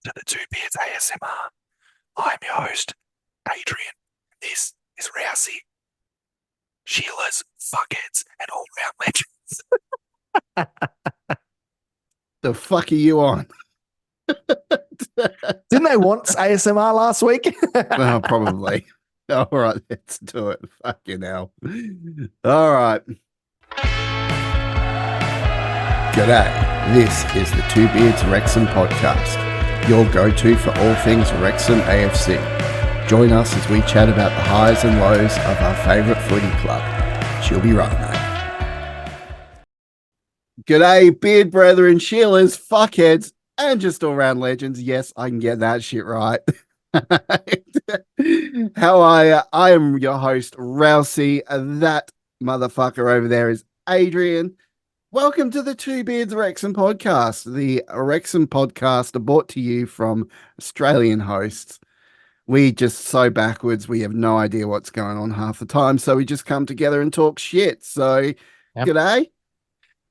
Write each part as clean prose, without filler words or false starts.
to the Two Beards ASMR. I'm your host, Adrian. This is Rousey, Sheila's, Fuckheads, and all round legends. The fuck are you on? Didn't they want ASMR last week? Well, probably. All right, let's do it. Fucking hell. All right. G'day. This is the Two Beards Wrexham podcast, your go-to for all things Wrexham AFC. Join us as we chat about the highs and lows of our favourite footy club. She'll be right, mate. G'day, beard brethren, Sheilas, fuckheads, and just all-round legends. Yes, I can get that shit right. How are you? I am your host, Rousey. That motherfucker over there is Adrian. Welcome to the Two Beards Wrexham podcast, the Wrexham podcast brought to you from Australian hosts. We just so backwards, we have no idea what's going on half the time, so we just come together and talk shit. So, G'day,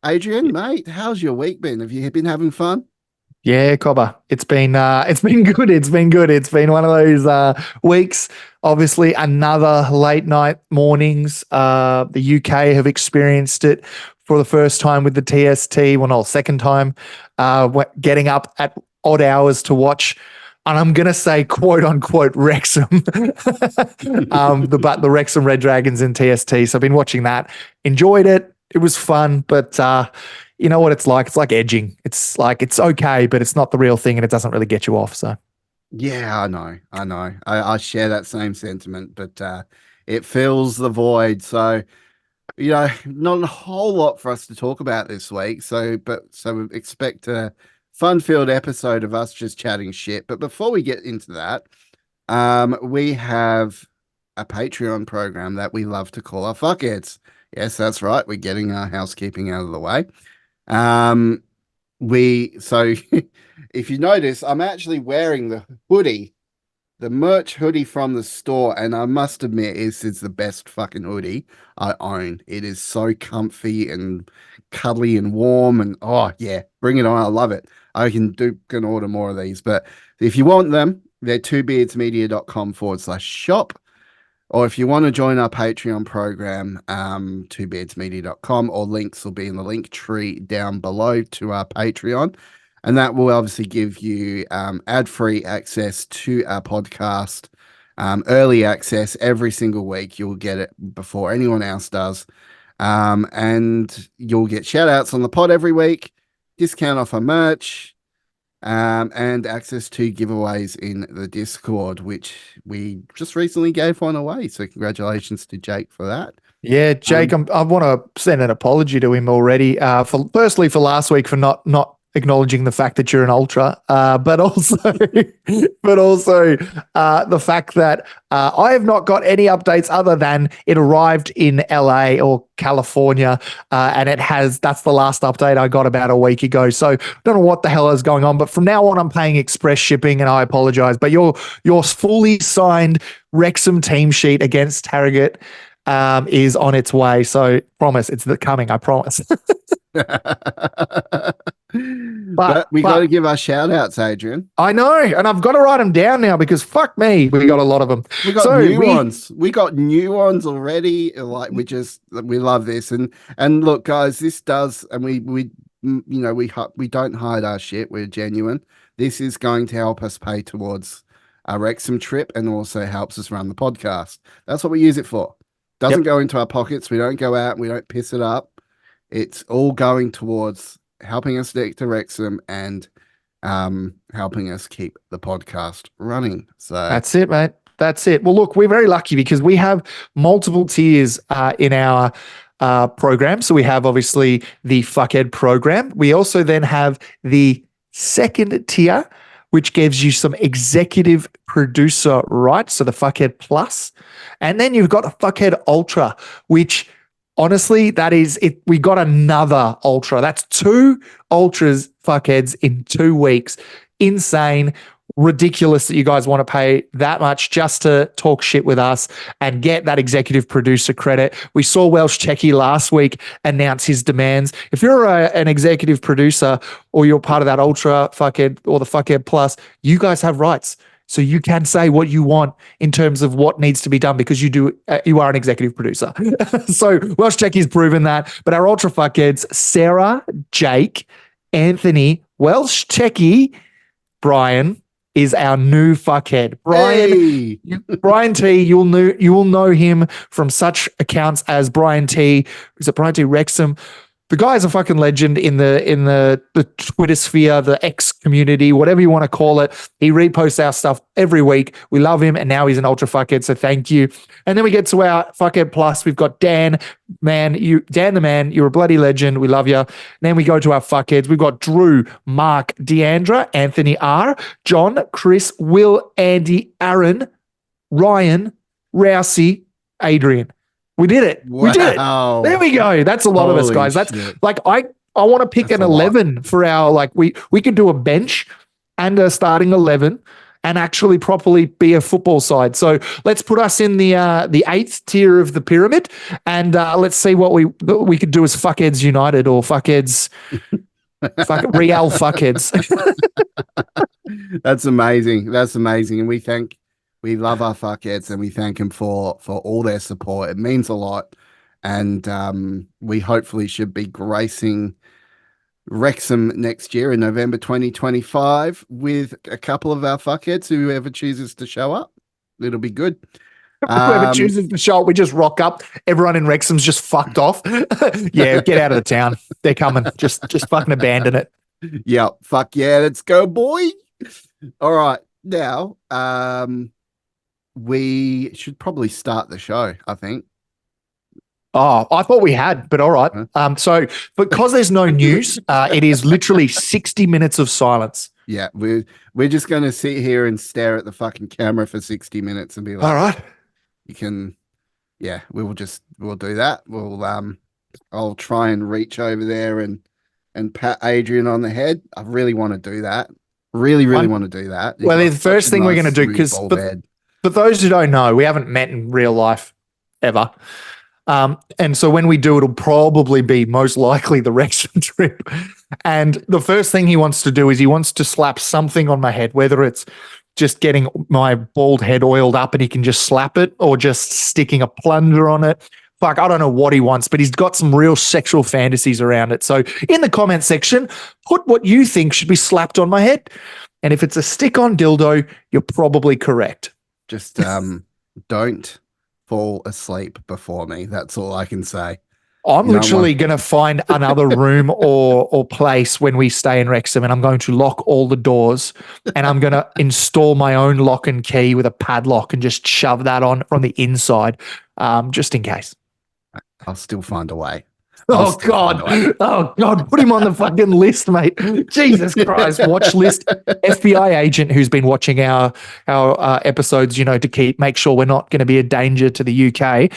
Adrian, mate. How's your week been? Have you been having fun? Yeah, Cobber. It's been good. It's been good. It's been one of those weeks. Obviously, another late night mornings. The UK have experienced it for the first time with the TST. Well, no, second time. Getting up at odd hours to watch. And I'm going to say, quote unquote, Wrexham, but the Wrexham Red Dragons in TST. So I've been watching that, enjoyed it. It was fun, but you know what it's like? It's like edging. It's like, it's okay, but it's not the real thing and it doesn't really get you off. So, yeah, I know. I share that same sentiment, but it fills the void. So, not a whole lot for us to talk about this week. So we expect a fun-filled episode of us just chatting shit. But before we get into that, we have a Patreon program that we love to call our Fuckheads. Yes, that's right. We're getting our housekeeping out of the way. So if you notice, I'm actually wearing the hoodie, the merch hoodie from the store, and I must admit, this is the best fucking hoodie I own. It is so comfy and cuddly and warm, and oh yeah, bring it on. I love it. I can order more of these, but if you want them, they're twobeardsmedia.com/shop. Or if you want to join our Patreon program, twobeardsmedia.com, or links will be in the link tree down below to our Patreon. And that will obviously give you ad-free access to our podcast, early access every single week. You'll get it before anyone else does. And you'll get shout-outs on the pod every week, discount off our merch, and access to giveaways in the Discord, which we just recently gave one away. So congratulations to Jake for that. Yeah, Jake, I want to send an apology to him already. Firstly for last week for not acknowledging the fact that you're an ultra, but also the fact that I have not got any updates other than it arrived in LA or California, and that's the last update I got about a week ago. So don't know what the hell is going on, but from now on I'm paying express shipping, and I apologize. But your fully signed Wrexham team sheet against Harrogate is on its way. So promise it's coming. I promise. But we got to give our shout outs, Adrian. I know, and I've got to write them down now because fuck me, we got a lot of them. We got new ones. We got new ones already. Like we love this. And look, guys, this does, and we don't hide our shit. We're genuine. This is going to help us pay towards our Wrexham trip and also helps us run the podcast. That's what we use it for. Doesn't go into our pockets. We don't go out and we don't piss it up. It's all going towards helping us stick to Wrexham and helping us keep the podcast running. So that's it, mate. That's it. Well, look, we're very lucky because we have multiple tiers in our program. So we have obviously the Fuckhead program. We also then have the second tier, which gives you some executive producer rights. So the Fuckhead Plus. And then you've got a Fuckhead Ultra, which honestly, that is it. We got another ultra. That's 2 ultras, fuckheads, in 2 weeks. Insane. ridiculous that you guys want to pay that much just to talk shit with us and get that executive producer credit. We saw Welsh Checky last week announce his demands. If you're an executive producer or you're part of that Ultra Fuckhead or the Fuckhead Plus, you guys have rights. So you can say what you want in terms of what needs to be done because you are an executive producer. So Welsh Checky's proven that. But our Ultra Fuckheads, Sarah, Jake, Anthony, Welsh Checky, Brian is our new fuckhead. Brian T, you will know him from such accounts as Brian T. Is it Brian T Wrexham? The guy is a fucking legend in the Twitter sphere, the X community, whatever you want to call it. He reposts our stuff every week. We love him, and now he's an Ultra Fuckhead, so thank you. And then we get to our Fuckhead Plus. We've got Dan the man, you're a bloody legend. We love you. And then we go to our Fuckheads. We've got Drew, Mark, Deandra, Anthony R, John, Chris, Will, Andy, Aaron, Ryan, Rousey, Adrian. We did it. Wow. We did it. There we go. That's a lot of us, guys. That's shit. like I want to pick an 11 for our we could do a bench and a starting 11 and actually properly be a football side. So let's put us in the 8th tier of the pyramid and let's see what we could do as Fuckheads United or Fuckheads Real Fuckheads. That's amazing. That's amazing. And we love our fuckheads and we thank them for all their support. It means a lot. And we hopefully should be gracing Wrexham next year in November 2025 with a couple of our fuckheads, whoever chooses to show up. It'll be good. Whoever chooses to show up, we just rock up. Everyone in Wrexham's just fucked off. Yeah, get out of the town. They're coming. Just fucking abandon it. Yeah, fuck yeah, let's go, boy. All right. Now, we should probably start the show, I think. Oh, I thought we had, but all right. So because there's no news, it is literally 60 minutes of silence. Yeah, we're just going to sit here and stare at the fucking camera for 60 minutes and be like, all right, you can, yeah, we'll do that. I'll try and reach over there and pat Adrian on the head. I really want to do that. Really want to do that. Well, the first thing we're going to do, because for those who don't know, we haven't met in real life ever. And so when we do, it'll probably be most likely the Wrexham trip. And the first thing he wants to do is he wants to slap something on my head, whether it's just getting my bald head oiled up and he can just slap it or just sticking a plunger on it. Fuck, I don't know what he wants, but he's got some real sexual fantasies around it. So in the comment section, put what you think should be slapped on my head. And if it's a stick-on dildo, you're probably correct. Just don't fall asleep before me. That's all I can say. I'm literally going to find another room or place when we stay in Wrexham, and I'm going to lock all the doors, and I'm going to install my own lock and key with a padlock and just shove that on from the inside, just in case. I'll still find a way. Oh God. Put him on the fucking list, mate. Jesus Christ. Watch list. FBI agent who's been watching our episodes, to make sure we're not going to be a danger to the UK.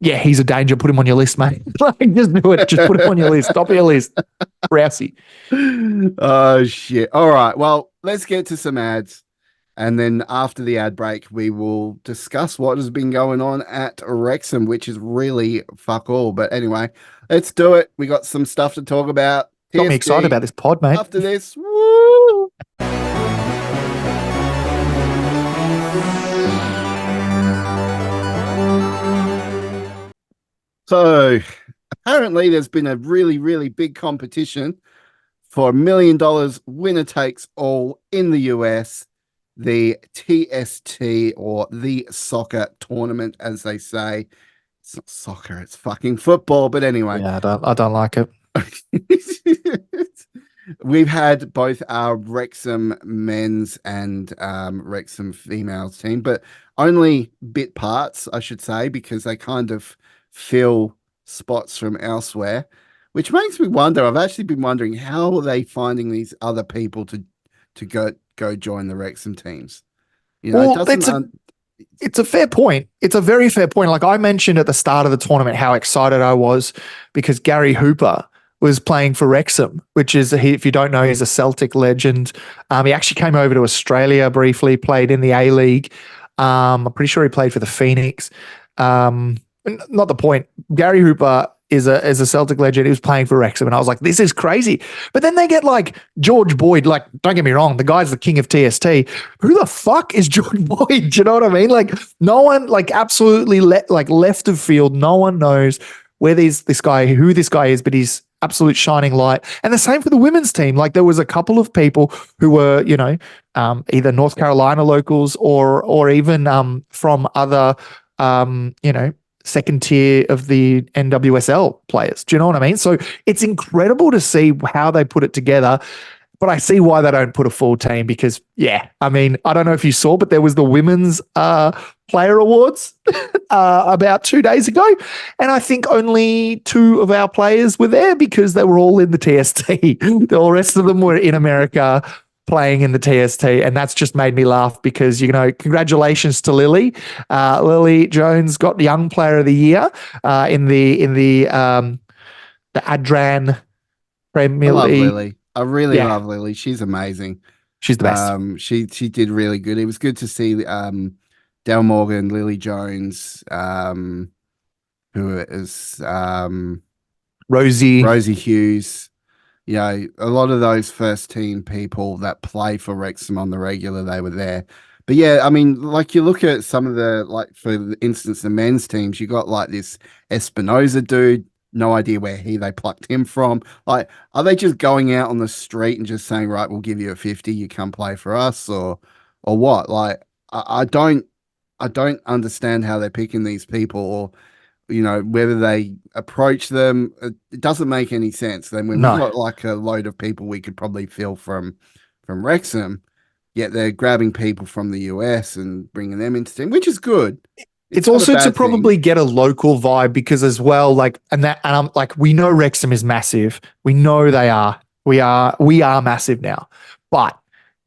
Yeah, he's a danger. Put him on your list, mate. Just do it. Just put him on your list. Top of your list. Rousey. Oh shit. All right. Well, let's get to some ads. And then after the ad break, we will discuss what has been going on at Wrexham, which is really fuck all. But anyway, let's do it. We got some stuff to talk about. Got me excited about this pod, mate. After this, woo! So apparently there's been a really, really big competition for $1 million winner takes all in the US. The TST, or the soccer tournament, as they say. It's not soccer, it's fucking football. But anyway. Yeah, I don't like it. We've had both our Wrexham men's and Wrexham females team, but only bit parts, I should say, because they kind of fill spots from elsewhere, which makes me wonder. I've actually been wondering, how are they finding these other people to go join the Wrexham teams? It's a fair point. It's a very fair point. Like I mentioned at the start of the tournament, how excited I was because Gary Hooper was playing for Wrexham, which is, if you don't know, he's a Celtic legend. He actually came over to Australia briefly, played in the A League. I'm pretty sure he played for the Phoenix. Not the point. Gary Hooper is a Celtic legend. He was playing for Wrexham, and I was like, this is crazy. But then they get like George Boyd. Like, don't get me wrong, the guy's the king of TST. Who the fuck is George Boyd? Do you know what I mean? Like, no one, like, absolutely like left of field. No one knows who this guy is, but he's absolute shining light. And the same for the women's team. Like, there was a couple of people who were, either North Carolina locals or even from other, second tier of the NWSL players. Do you know what I mean? So it's incredible to see how they put it together. But I see why they don't put a full team because, yeah, I mean, I don't know if you saw, but there was the women's player awards about 2 days ago. And I think only two of our players were there because they were all in the TST. The rest of them were in America playing in the TST. And that's just made me laugh because, congratulations to Lily. Lily Jones got Young Player of the Year in the Adran I Premier love League. Lily. I really Yeah, love Lily. She's amazing. she's the best. She did really good. It was good to see Del Morgan, Lily Jones, who is Rosie. Rosie Hughes. A lot of those first team people that play for Wrexham on the regular, they were there. But yeah, I mean, like you look at some of the, like for instance, the men's teams, you got like this Espinoza dude, no idea where they plucked him from. Like, are they just going out on the street and just saying, right, we'll give you a 50, you come play for us, or what? Like, I don't understand how they're picking these people, or whether they approach them. It doesn't make any sense. Then when we No. got like a load of people we could probably fill from Wrexham, yet they're grabbing people from the US and bringing them into the team, which is good. It's Not a also to bad thing. probably get a local vibe because as well, like, and I'm like, we know Wrexham is massive. We know they are. We are massive now. But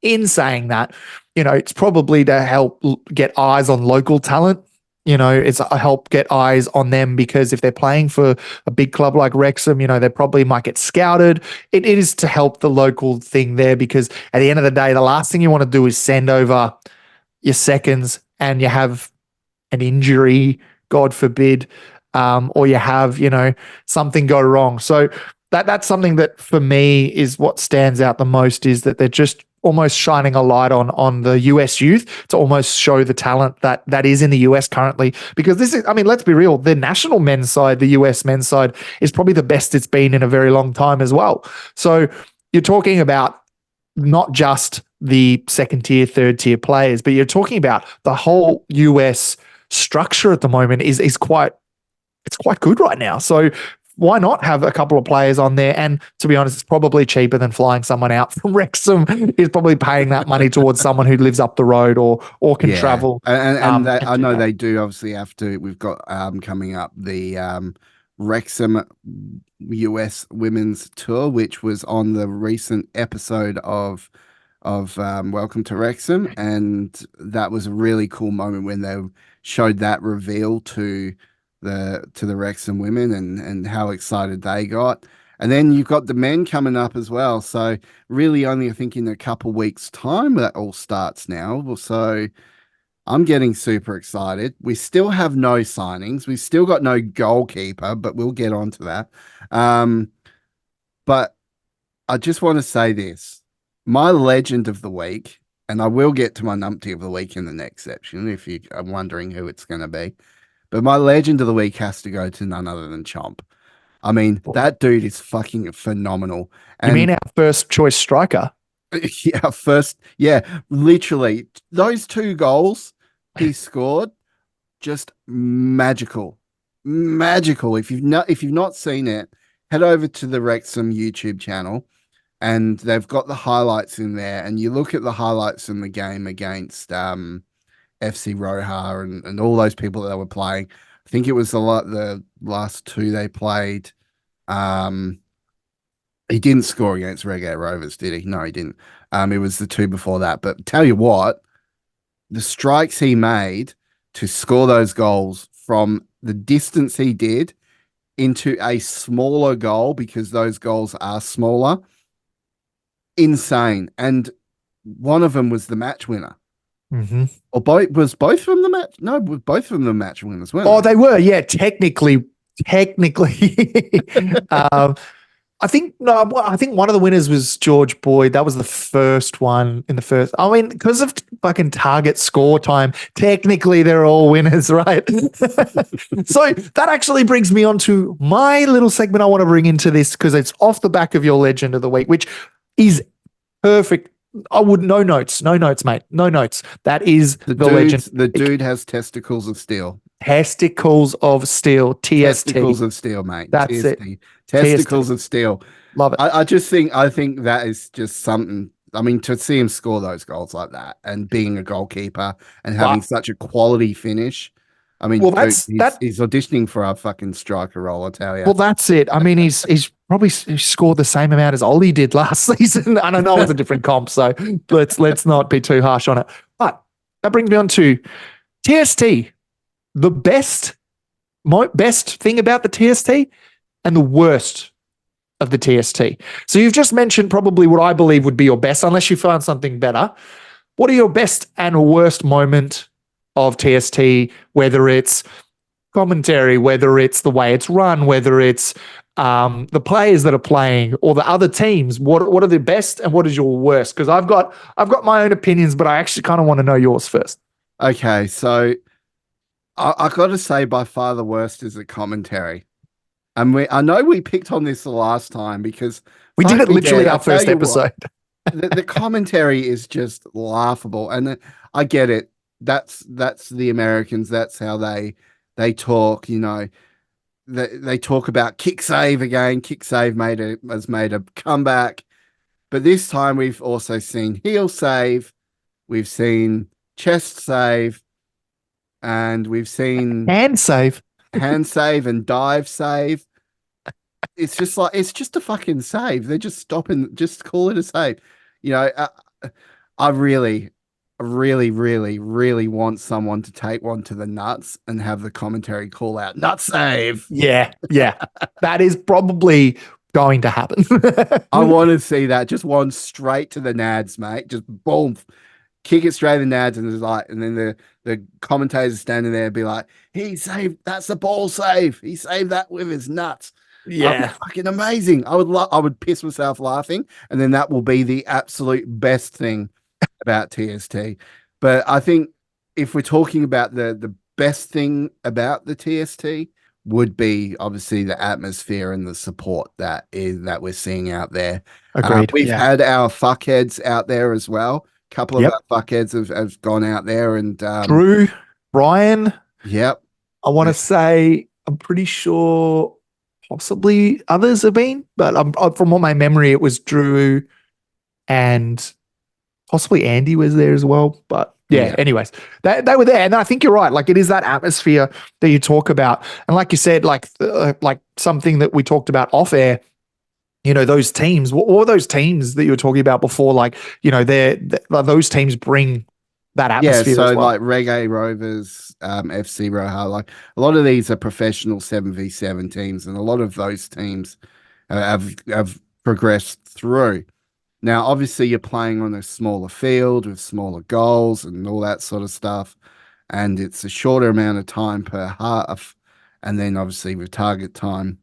in saying that, it's probably to help get eyes on local talent. It's a help get eyes on them because if they're playing for a big club like Wrexham, they probably might get scouted. It is to help the local thing there because at the end of the day, the last thing you want to do is send over your seconds and you have an injury, God forbid, or you have, something go wrong. So that's something that for me is what stands out the most is that they're just almost shining a light on the US youth to almost show the talent that is in the US currently. Because this is, I mean, let's be real, the national men's side, the US men's side is probably the best it's been in a very long time as well. So you're talking about not just the second tier, third tier players, but you're talking about the whole US structure at the moment is quite good right now. So why not have a couple of players on there? And to be honest, it's probably cheaper than flying someone out from Wrexham. Is probably paying that money towards someone who lives up the road or can Yeah, travel. and I Do know that. they do obviously have to. We've got coming up the Wrexham US Women's Tour, which was on the recent episode of Welcome to Wrexham, and that was a really cool moment when they showed that reveal to the Wrexham women and how excited they got. And then you've got the men coming up as well. So really only I think in a couple weeks' time that all starts now. So I'm getting super excited. We still have no signings. We've still got no goalkeeper, but we'll get on to that. But I just want to say this. My legend of the week, and I will get to my numpty of the week in the next section if you are wondering who it's going to be. But my legend of the week has to go to none other than Chomp. I mean, that dude is fucking phenomenal. You mean And our first choice striker? yeah, literally those two goals he scored, just magical, magical. If you've not seen it, head over to the Wrexham YouTube channel, and they've got the highlights in there. And you look at the highlights in the game against FC Roja and all those people that were playing. I think it was the last two they played. Um, he didn't score against Reggae Rovers, did he? No, he didn't. It was the two before that. But tell you what, the strikes he made to score those goals from the distance he did, into a smaller goal because those goals are smaller. Insane. And one of them was the match winner. Mm-hmm. Or both of them the match? No, both of them the match winners, weren't Oh, they? they were, yeah, technically. I think no, I think one of the winners was George Boyd. That was the first one in the first. I mean, because of fucking target score time, technically they're all winners, right? So that actually brings me on to my little segment I want to bring into this because it's off the back of your legend of the week, which is perfect. I would no notes, mate, no notes. That is the legend. The dude has testicles of steel. Testicles of Steel, TST. Testicles of steel, mate. That's it. TST. TST. Testicles of steel. Love it. I think that is just something. I mean, to see him score those goals like that and being a goalkeeper and having But such a quality finish. I mean, well, dude, that's that. he's auditioning for a fucking striker role, I tell you. Well, that's it. I mean, he's probably scored the same amount as Ollie did last season, and I know it's a different comp, so let's not be too harsh on it. But that brings me on to TST. The best thing about the TST and the worst of the TST. So you've just mentioned probably what I believe would be your best, unless you found something better. What are your best and worst moment of TST, whether it's commentary, whether it's the way it's run, whether it's the players that are playing or the other teams? What are the best and what is your worst? Because I've got my own opinions, but I actually kind of want to know yours first. Okay, so I got to say, by far the worst is the commentary. And I know we picked on this the last time because We did fuck it me, literally Dad, I our tell first you what, episode. the commentary is just laughable, and I get it. That's the Americans. That's how they talk. You know, they talk about kick save again. Kick save has made a comeback, but this time we've also seen heel save. We've seen chest save, and we've seen And save. hand save and dive save. It's just like it's just a fucking save. They're just stopping, just call it a save. You know, I really, really want someone to take one to the nuts and have the commentary call out nut save. Yeah, yeah. That is probably going to happen. I want to see that. Just one straight to the nads, mate. Just boom, kick it straight to the nads, and it's like, and then the commentators standing there and be like, he saved. That's the ball save. He saved that with his nuts. Yeah. Fucking amazing. I would piss myself laughing, and then that will be the absolute best thing about TST. But I think if we're talking about the best thing about the TST would be obviously the atmosphere and the support that we're seeing out there. Agreed. We've Yeah. had our fuckheads out there as well. A couple of Yep. our fuckheads have gone out there and Drew, Brian, yep. I want to say, I'm pretty sure possibly others have been, but from what my memory, it was Drew and possibly Andy was there as well. But yeah, anyways, they were there. And I think you're right. Like it is that atmosphere that you talk about. And like you said, like something that we talked about off air, you know, those teams, what were those teams that you were talking about before? Like, you know, those teams bring that atmosphere so as well. like Reggae Rovers, FC Roja, like a lot of these are professional 7v7 teams, and a lot of those teams have progressed through. Now, obviously, you're playing on a smaller field with smaller goals and all that sort of stuff, and it's a shorter amount of time per half, and then obviously with target time,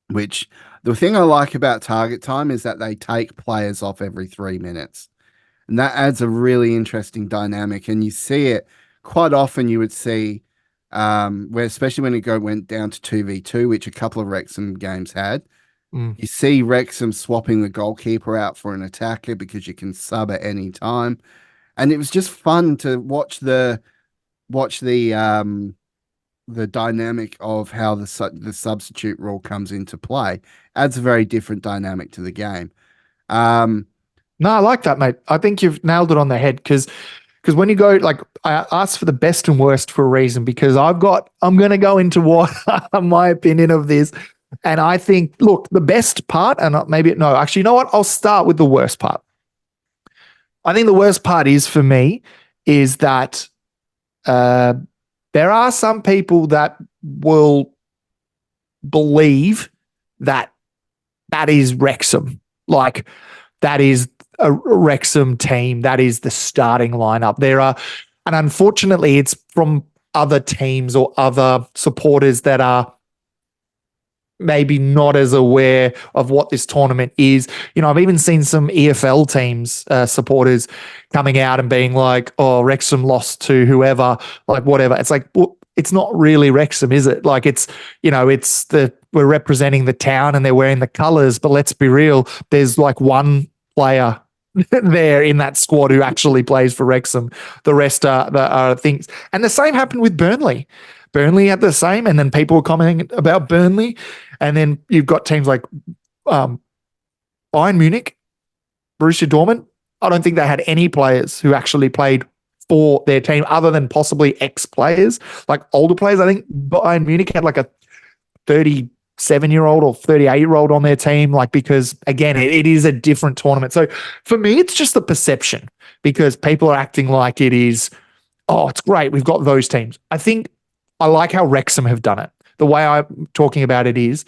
which the thing I like about target time is that they take players off every 3 minutes. And that adds a really interesting dynamic. And you see it quite often. You would see, where especially when went down to 2v2, which a couple of Wrexham games had, you see Wrexham swapping the goalkeeper out for an attacker because you can sub at any time. And it was just fun to watch the dynamic of how the substitute rule comes into play. Adds a very different dynamic to the game. No, I like that, mate. I think you've nailed it on the head because when you go, like, I asked for the best and worst for a reason because I'm going to go into what my opinion of this. And I think, look, the best part, and maybe, no, actually, you know what? I'll start with the worst part. I think the worst part is for me is that there are some people that will believe that is Wrexham. Like, that is a Wrexham team. That is the starting lineup. And unfortunately, it's from other teams or other supporters that are maybe not as aware of what this tournament is. I've even seen some EFL teams, supporters coming out and being like, oh, Wrexham lost to whoever, like whatever. It's like, well, it's not really Wrexham, is it? Like, we're representing the town and they're wearing the colours, but let's be real, there's like one player there in that squad who actually plays for Wrexham. The rest are things. And the same happened with Burnley. Burnley had the same, and then people were commenting about Burnley. And then you've got teams like Bayern Munich, Borussia Dortmund. I don't think they had any players who actually played for their team other than possibly ex-players, like older players. I think Bayern Munich had like a 37-year-old or 38-year-old on their team, like, because again, it is a different tournament. So for me, it's just the perception, because people are acting like it is, oh, it's great, we've got those teams. I like how Wrexham have done it. The way I'm talking about it is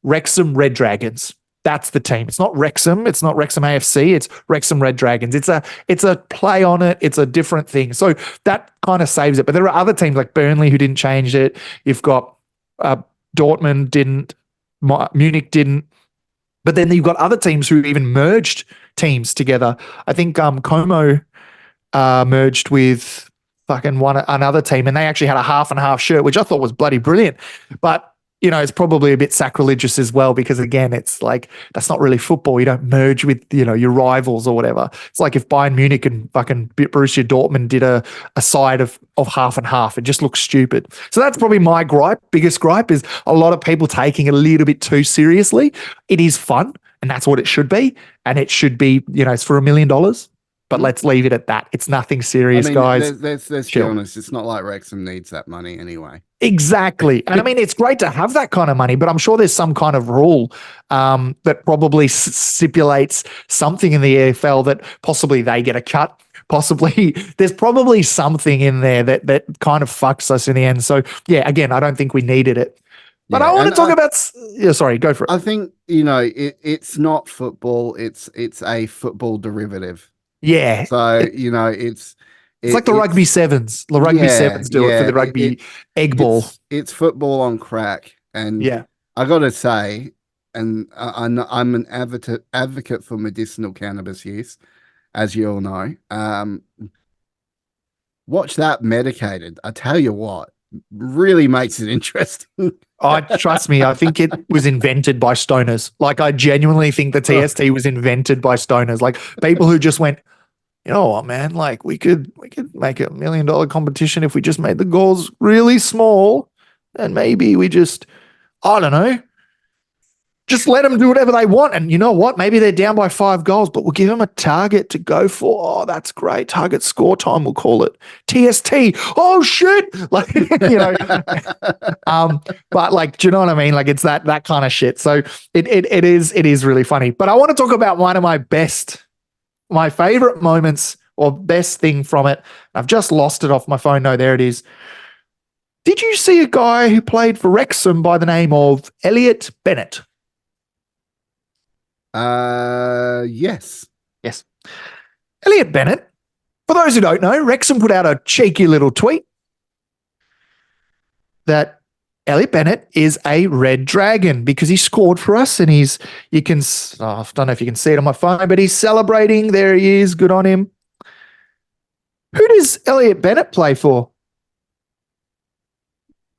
Wrexham Red Dragons. That's the team. It's not Wrexham. It's not Wrexham AFC. It's Wrexham Red Dragons. It's a play on it. It's a different thing. So that kind of saves it. But there are other teams like Burnley who didn't change it. You've got Dortmund didn't. Munich didn't. But then you've got other teams who even merged teams together. I think Como merged with fucking another team, and they actually had a half and half shirt, which I thought was bloody brilliant. But it's probably a bit sacrilegious as well, because again, it's like, that's not really football. You don't merge with your rivals or whatever. It's like if Bayern Munich and fucking Borussia Dortmund did a side of half and half. It just looks stupid. So that's probably my biggest gripe, is a lot of people taking it a little bit too seriously. It is fun, and that's what it should be. And it should be, it's for $1 million. But let's leave it at that. It's nothing serious, guys. Let's be honest. It's not like Wrexham needs that money anyway. Exactly. And I mean, it's great to have that kind of money, but I'm sure there's some kind of rule that probably stipulates something in the EFL that possibly they get a cut. Possibly there's probably something in there that kind of fucks us in the end. So yeah, again, I don't think we needed it. But I want to talk about. Yeah, sorry, go for it. I think it's not football. It's a football derivative. Yeah. So it's like the rugby sevens. The rugby sevens do it for the rugby egg ball. It's football on crack, and I got to say, and I'm an advocate for medicinal cannabis use, as you all know. Watch that medicated. I tell you what, really makes it interesting. Trust me, I think it was invented by stoners. Like, I genuinely think the TST was invented by stoners. Like, people who just went, you know what, man? Like, we could make a $1 million competition if we just made the goals really small, and maybe we just, I don't know, just let them do whatever they want. And you know what? Maybe they're down by 5 goals, but we'll give them a target to go for. Oh, that's great. Target score time, we'll call it TST. Oh shit. Like, but like, do you know what I mean? Like, it's that kind of shit. So it is really funny. But I want to talk about one of my favorite moments or best thing from it. I've just lost it off my phone. No, there it is. Did you see a guy who played for Wrexham by the name of Elliot Bennett? Yes. Yes. Elliot Bennett. For those who don't know, Wrexham put out a cheeky little tweet that Elliot Bennett is a red dragon because he scored for us, and I don't know if you can see it on my phone, but he's celebrating. There he is. Good on him. Who does Elliot Bennett play for?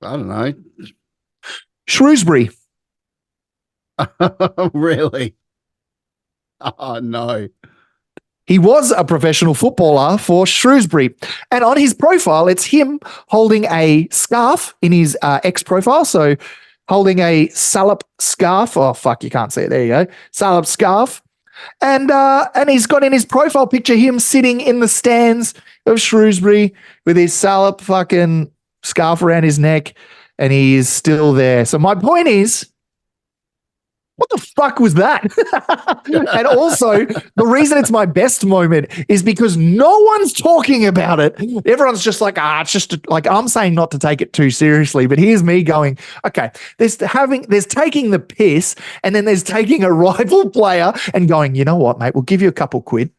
I don't know. Shrewsbury. Really? Oh, no. He was a professional footballer for Shrewsbury. And on his profile, it's him holding a scarf in his X profile. So holding a Salop scarf. Oh, fuck, you can't see it. There you go. Salop scarf. And he's got in his profile picture him sitting in the stands of Shrewsbury with his Salop fucking scarf around his neck. And he is still there. So my point is, what the fuck was that? And also, the reason it's my best moment is because no one's talking about it. Everyone's just like, it's just like, I'm saying not to take it too seriously, but here's me going, okay, there's taking the piss, and then there's taking a rival player and going, you know what, mate, we'll give you a couple quid,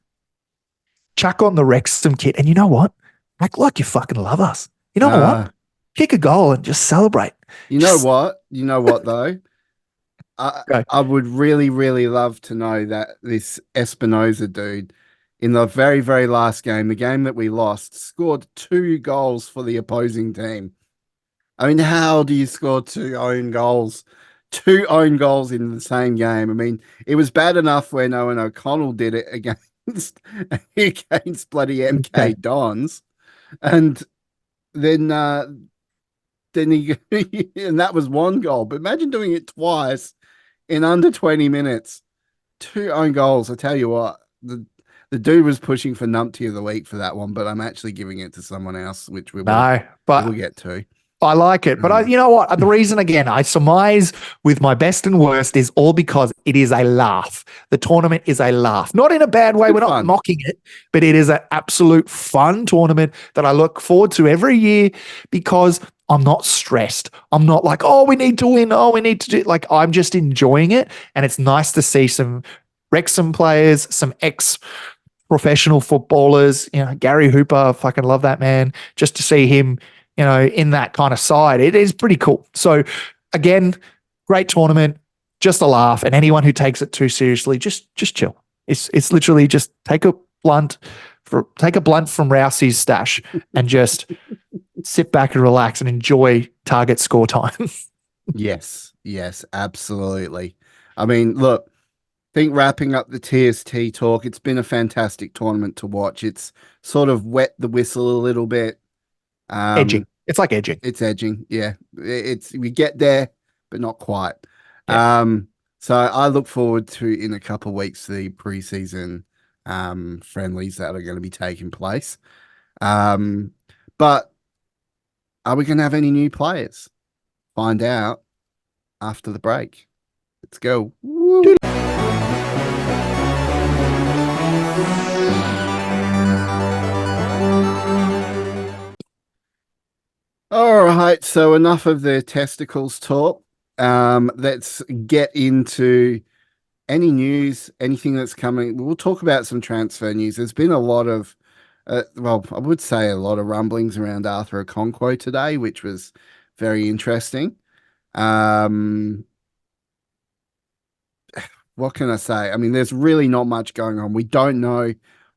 chuck on the Wrexham kit, and you know what? Act like you fucking love us. You know what? Kick a goal and just celebrate. You know what? You know what though? I would really, really love to know that this Espinoza dude in the very, very last game, the game that we lost, scored 2 goals for the opposing team. I mean, how do you score 2 own goals? 2 own goals in the same game. I mean, it was bad enough when Owen O'Connell did it against bloody MK Dons. And then he and that was 1 goal. But imagine doing it twice in under 20 minutes. 2 own goals. I tell you what, the dude was pushing for Numpty of the week for that one, but I'm actually giving it to someone else, which we'll get to. I like it. But you know what? The reason, again, I surmise with my best and worst is all because it is a laugh. The tournament is a laugh. Not in a bad way. We're not mocking it, but it is an absolute fun tournament that I look forward to every year because I'm not stressed. I'm not like, oh, we need to win. Oh, we need to do, like, I'm just enjoying it. And it's nice to see some Wrexham players, some ex-professional footballers, Gary Hooper, I fucking love that man. Just to see him, in that kind of side, it is pretty cool. So again, great tournament, just a laugh. And anyone who takes it too seriously, just chill. It's literally just take a blunt from Rousey's stash and just sit back and relax and enjoy target score time. Yes, absolutely. I mean, look, I think wrapping up the TST talk, it's been a fantastic tournament to watch. It's sort of wet the whistle a little bit. Edging. It's like edging. It's edging. Yeah. We get there, but not quite. Yeah. So I look forward to, in a couple of weeks, the preseason friendlies that are going to be taking place. But are we going to have any new players? Find out after the break. Let's go. Woo. All right, so enough of the testicles talk. Let's get into any news, anything that's coming. We'll talk about some transfer news. There's been a lot of, I would say a lot of rumblings around Arthur Okonkwo today, which was very interesting. What can I say? I mean, there's really not much going on. We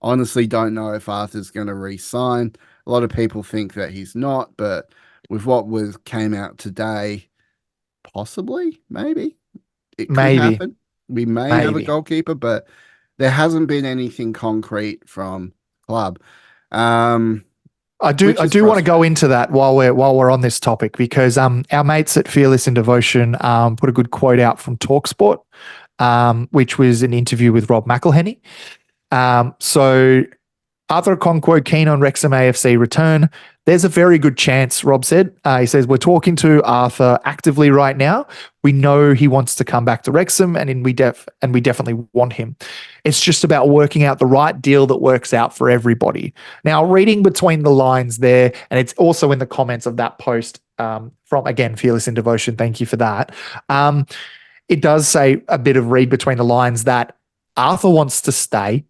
honestly don't know if Arthur's going to re-sign. A lot of people think that he's not, but with what came out today, possibly, maybe it could happen. We may have a goalkeeper, but there hasn't been anything concrete from club. I do want to go into that while we're on this topic because our mates at Fearless in Devotion put a good quote out from TalkSport, which was an interview with Rob McElhenney. So Arthur Okonkwo keen on Wrexham AFC return. There's a very good chance, Rob said. He says, we're talking to Arthur actively right now. We know he wants to come back to Wrexham and we definitely want him. It's just about working out the right deal that works out for everybody. Now, reading between the lines there, and it's also in the comments of that post from, again, Fearless in Devotion. Thank you for that. It does say a bit of read between the lines that Arthur wants to stay.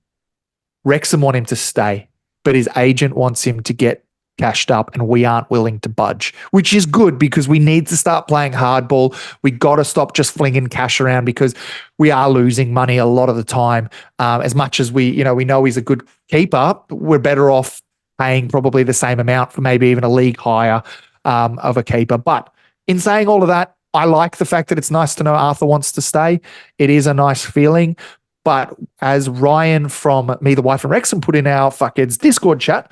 Wrexham want him to stay, but his agent wants him to get cashed up and we aren't willing to budge, which is good because we need to start playing hardball. We got to stop just flinging cash around because we are losing money a lot of the time. As much as we know he's a good keeper, we're better off paying probably the same amount for maybe even a league higher of a keeper. But in saying all of that, I like the fact that it's nice to know Arthur wants to stay. It is a nice feeling. But as Ryan from Me, the Wife, and Wrexham put in our Fuckheads Discord chat,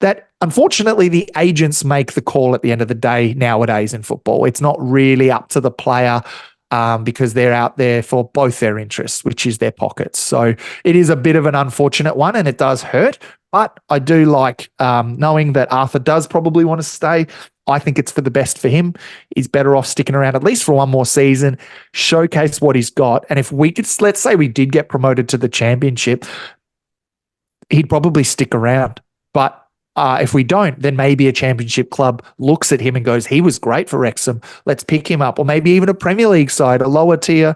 that unfortunately the agents make the call at the end of the day nowadays in football. It's not really up to the player because they're out there for both their interests, which is their pockets. So it is a bit of an unfortunate one and it does hurt. But I do like knowing that Arthur does probably want to stay. I think it's for the best for him. He's better off sticking around at least for one more season, showcase what he's got. And if we could, let's say we did get promoted to the championship, he'd probably stick around. But if we don't, then maybe a championship club looks at him and goes, he was great for Wrexham. Let's pick him up. Or maybe even a Premier League side, a lower tier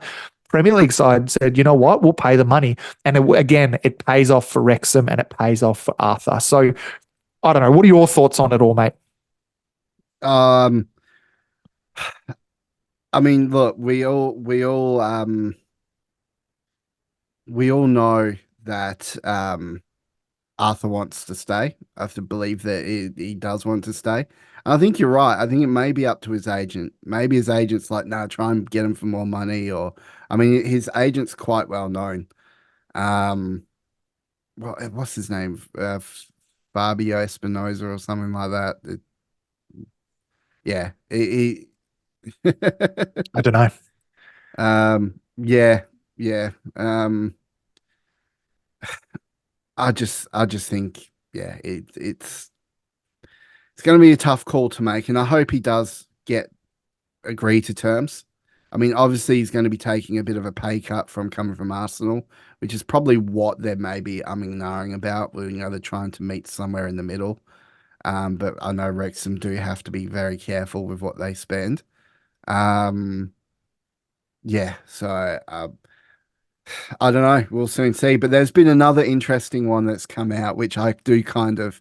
Premier League side said, you know what, we'll pay the money. And again, it pays off for Wrexham and it pays off for Arthur. So I don't know. What are your thoughts on it all, mate? I mean, look, we all know that Arthur wants to stay. I have to believe that he does want to stay. And I think you're right. I think it may be up to his agent. Maybe his agent's like, no, try and get him for more money. Or, I mean, his agent's quite well known. What's his name? Fabio Espinosa or something like that. Yeah, I don't know. yeah. I just think, yeah, it's going to be a tough call to make, and I hope he does agree to terms. I mean, obviously, he's going to be taking a bit of a pay cut from coming from Arsenal, which is probably what they're maybe umming and ahhing about. They're trying to meet somewhere in the middle. But I know Wrexham do have to be very careful with what they spend. Yeah, so I don't know. We'll soon see. But there's been another interesting one that's come out, which I do kind of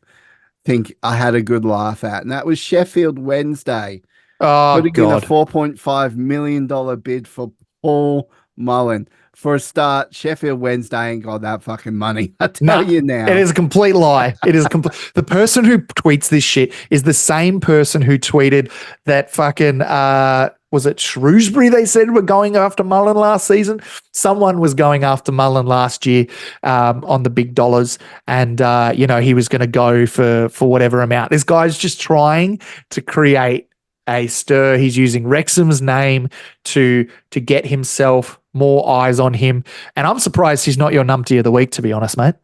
think I had a good laugh at, and that was Sheffield Wednesday Oh, putting in a God. $4.5 million bid for Paul Mullen. For a start, Sheffield Wednesday ain't got that fucking money. I tell you now. It is a complete lie. It is the person who tweets this shit is the same person who tweeted that fucking was it Shrewsbury they said were going after Mullen last season? Someone was going after Mullen last year on the big dollars, and he was going to go for whatever amount. This guy's just trying to create a stir. He's using Wrexham's name to get himself more eyes on him. And I'm surprised he's not your numpty of the week, to be honest, mate.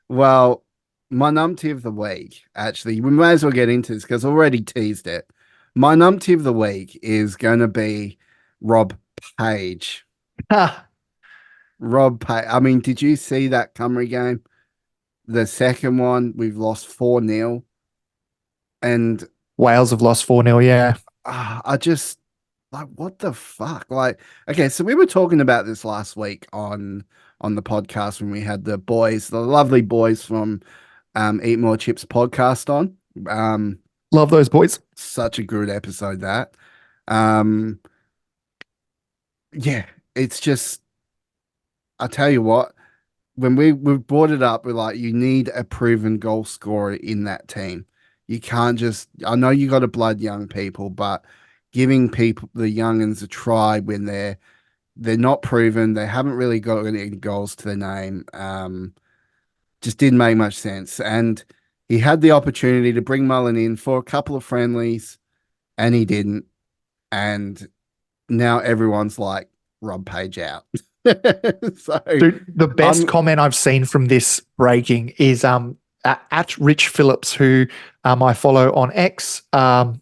Well, my numpty of the week, actually, we may as well get into this because I already teased it. My numpty of the week is going to be Rob Page. Rob Page. I mean, did you see that Cymru game? The second one, we've lost 4-0. And Wales have lost 4-0, yeah. I just, like, what the fuck? Like, okay, so we were talking about this last week on the podcast when we had the lovely boys from Eat More Chips podcast on. Love those boys. Such a good episode, that. Yeah, it's just, I tell you what, when we brought it up, we're like, you need a proven goal scorer in that team. You can't just, I know you got to blood young people, but giving people, the youngins, a try when they're not proven, they haven't really got any goals to their name, just didn't make much sense. And he had the opportunity to bring Mullen in for a couple of friendlies, and he didn't. And now everyone's like, Rob Page out. So, dude, the best comment I've seen from this breaking is at Rich Phillips, who I follow on X, quite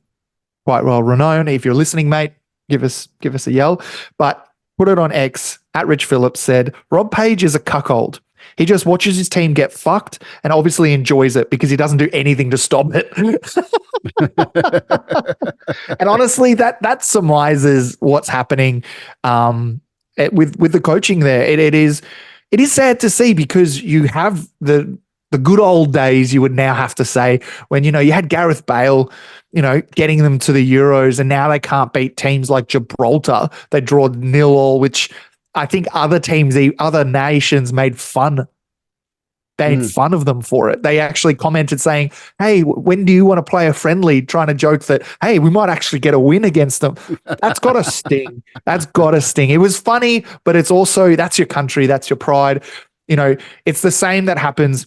well renowned. If you're listening, mate, give us a yell. But put it on X. At Rich Phillips said, Rob Page is a cuckold. He just watches his team get fucked and obviously enjoys it because he doesn't do anything to stop it. And honestly, that surmises what's happening with the coaching there. It is sad to see, because you have the good old days, you would now have to say, when you had Gareth Bale, getting them to the Euros, and now they can't beat teams like Gibraltar. They draw 0-0, which I think other teams, other nations made fun. They made fun of them for it. They actually commented saying, hey, when do you want to play a friendly? Trying to joke that, hey, we might actually get a win against them. That's got to sting. That's got to sting. It was funny, but it's also, that's your country. That's your pride. It's the same that happens,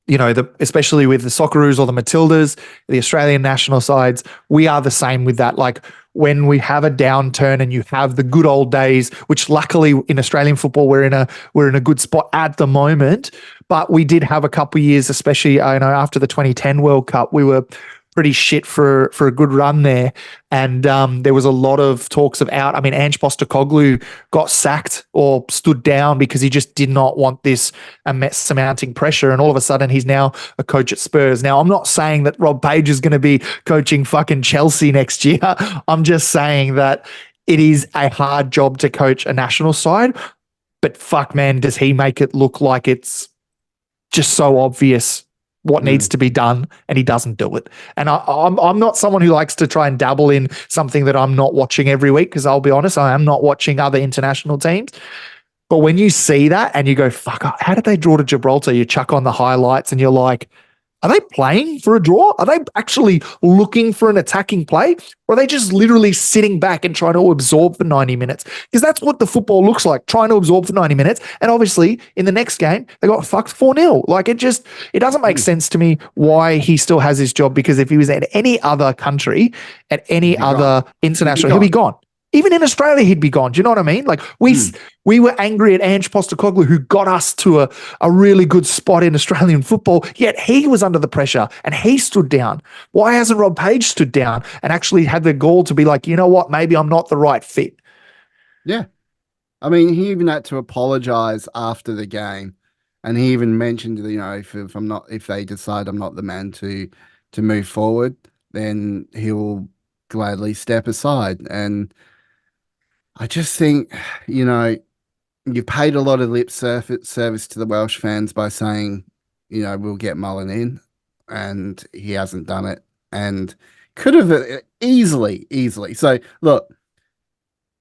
especially with the Socceroos or the Matildas, the Australian national sides. We are the same with that. Like, when we have a downturn and you have the good old days, which luckily in Australian football we're in a good spot at the moment. But we did have a couple of years, especially after the 2010 World Cup, we were pretty shit for a good run there, and there was a lot of talks of out. I mean, Ange Postecoglou got sacked or stood down because he just did not want this surmounting pressure, and all of a sudden he's now a coach at Spurs. Now, I'm not saying that Rob Page is going to be coaching fucking Chelsea next year. I'm just saying that it is a hard job to coach a national side, but fuck, man, does he make it look like it's just so obvious what needs to be done, and he doesn't do it. And I'm not someone who likes to try and dabble in something that I'm not watching every week, because I'll be honest, I am not watching other international teams. But when you see that and you go, fuck, how did they draw to Gibraltar? You chuck on the highlights and you're like, are they playing for a draw? Are they actually looking for an attacking play? Or are they just literally sitting back and trying to absorb for 90 minutes? Because that's what the football looks like, trying to absorb for 90 minutes. And obviously, in the next game, they got fucked 4-0. Like, it doesn't make sense to me why he still has his job, because if he was at any other country, at any other international, he'd be gone. Even in Australia, he'd be gone. Do you know what I mean? Like, we were angry at Ange Postecoglou, who got us to a really good spot in Australian football, yet he was under the pressure and he stood down. Why hasn't Rob Page stood down and actually had the gall to be like, you know what, maybe I'm not the right fit? Yeah. I mean, he even had to apologize after the game. And he even mentioned, if they decide I'm not the man to move forward, then he'll gladly step aside. And I just think, you paid a lot of lip service to the Welsh fans by saying, we'll get Mullen in, and he hasn't done it, and could have easily. So look,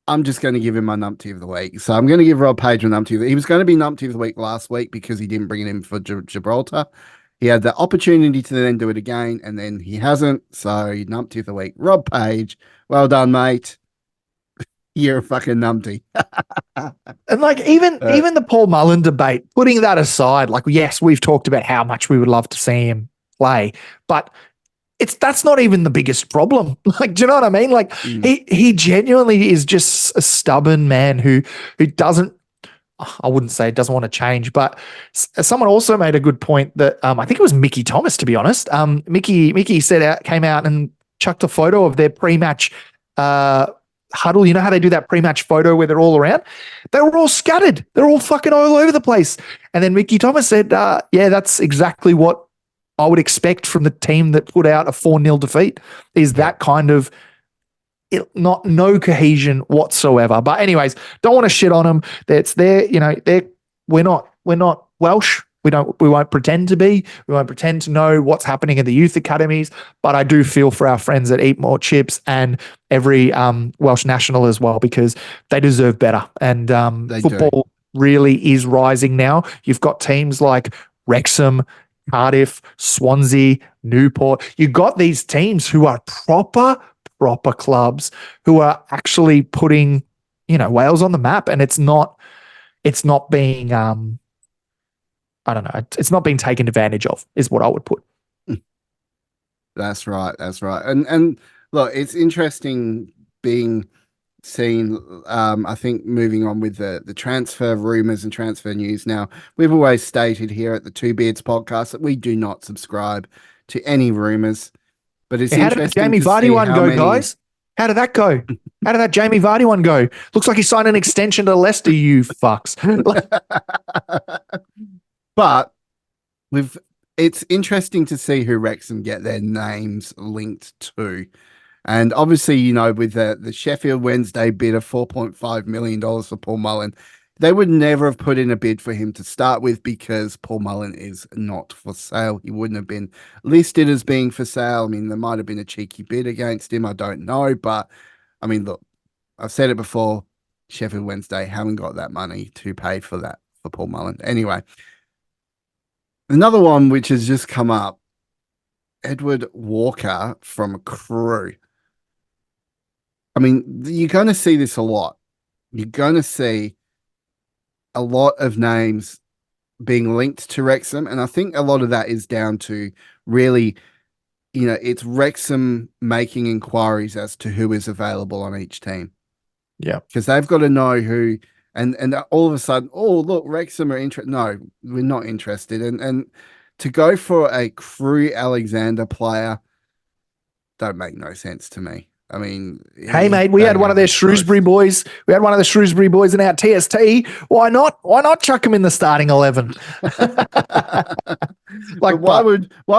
I'm just going to give him my numpty of the week. So I'm going to give Rob Page a numpty. He was going to be numpty of the week last week because he didn't bring it in for Gibraltar. He had the opportunity to then do it again, and then he hasn't. So numpty of the week, Rob Page. Well done, mate. You're a fucking numpty. And like even the Paul Mullen debate, putting that aside, like, yes, we've talked about how much we would love to see him play, but that's not even the biggest problem. Like, do you know what I mean? Like, he genuinely is just a stubborn man who doesn't, I wouldn't say doesn't want to change, but someone also made a good point that I think it was Mickey Thomas, to be honest. Mickey came out and chucked a photo of their pre-match huddle. You know how they do that pre-match photo where they're all around? They were all scattered. They're all fucking all over the place. And then Mickey Thomas said, yeah, that's exactly what I would expect from the team that put out a 4-0 defeat, is that kind of no cohesion whatsoever. But anyways, don't want to shit on them. That's we're not Welsh. We won't pretend to be. We won't pretend to know what's happening in the youth academies. But I do feel for our friends that Eat More Chips and every Welsh national as well, because they deserve better. And football really is rising now. You've got teams like Wrexham, Cardiff, Swansea, Newport. You got these teams who are proper clubs who are actually putting, Wales on the map, and it's not being I don't know, it's not being taken advantage of, is what I would put. That's right. And look, it's interesting being seen. I think moving on with the transfer rumors and transfer news. Now, we've always stated here at the Two Beards podcast that we do not subscribe to any rumors, but it's How did the Jamie Vardy one go, guys? How did that go? How did that Jamie Vardy one go? Looks like he signed an extension to Leicester, you fucks. But it's interesting to see who Wrexham get their names linked to. And obviously, with the Sheffield Wednesday bid of $4.5 million for Paul Mullen, they would never have put in a bid for him to start with, because Paul Mullen is not for sale. He wouldn't have been listed as being for sale. I mean, there might have been a cheeky bid against him. I don't know. But, I mean, look, I've said it before. Sheffield Wednesday haven't got that money to pay for that for Paul Mullen. Anyway, another one which has just come up, Edward Walker from Crewe. I mean, you're going to see this a lot. You're going to see a lot of names being linked to Wrexham, and I think a lot of that is down to really it's Wrexham making inquiries as to who is available on each team. Yeah. Because they've got to know who, and all of a sudden, oh look, Wrexham are interested. No, we're not interested. And to go for a Crew Alexander player don't make no sense to me. I mean, Hey, he's mate, we had one of their bang Shrewsbury average boys. We had one of the Shrewsbury boys in our TST. Why not? Why not chuck him in the starting 11? But Like, why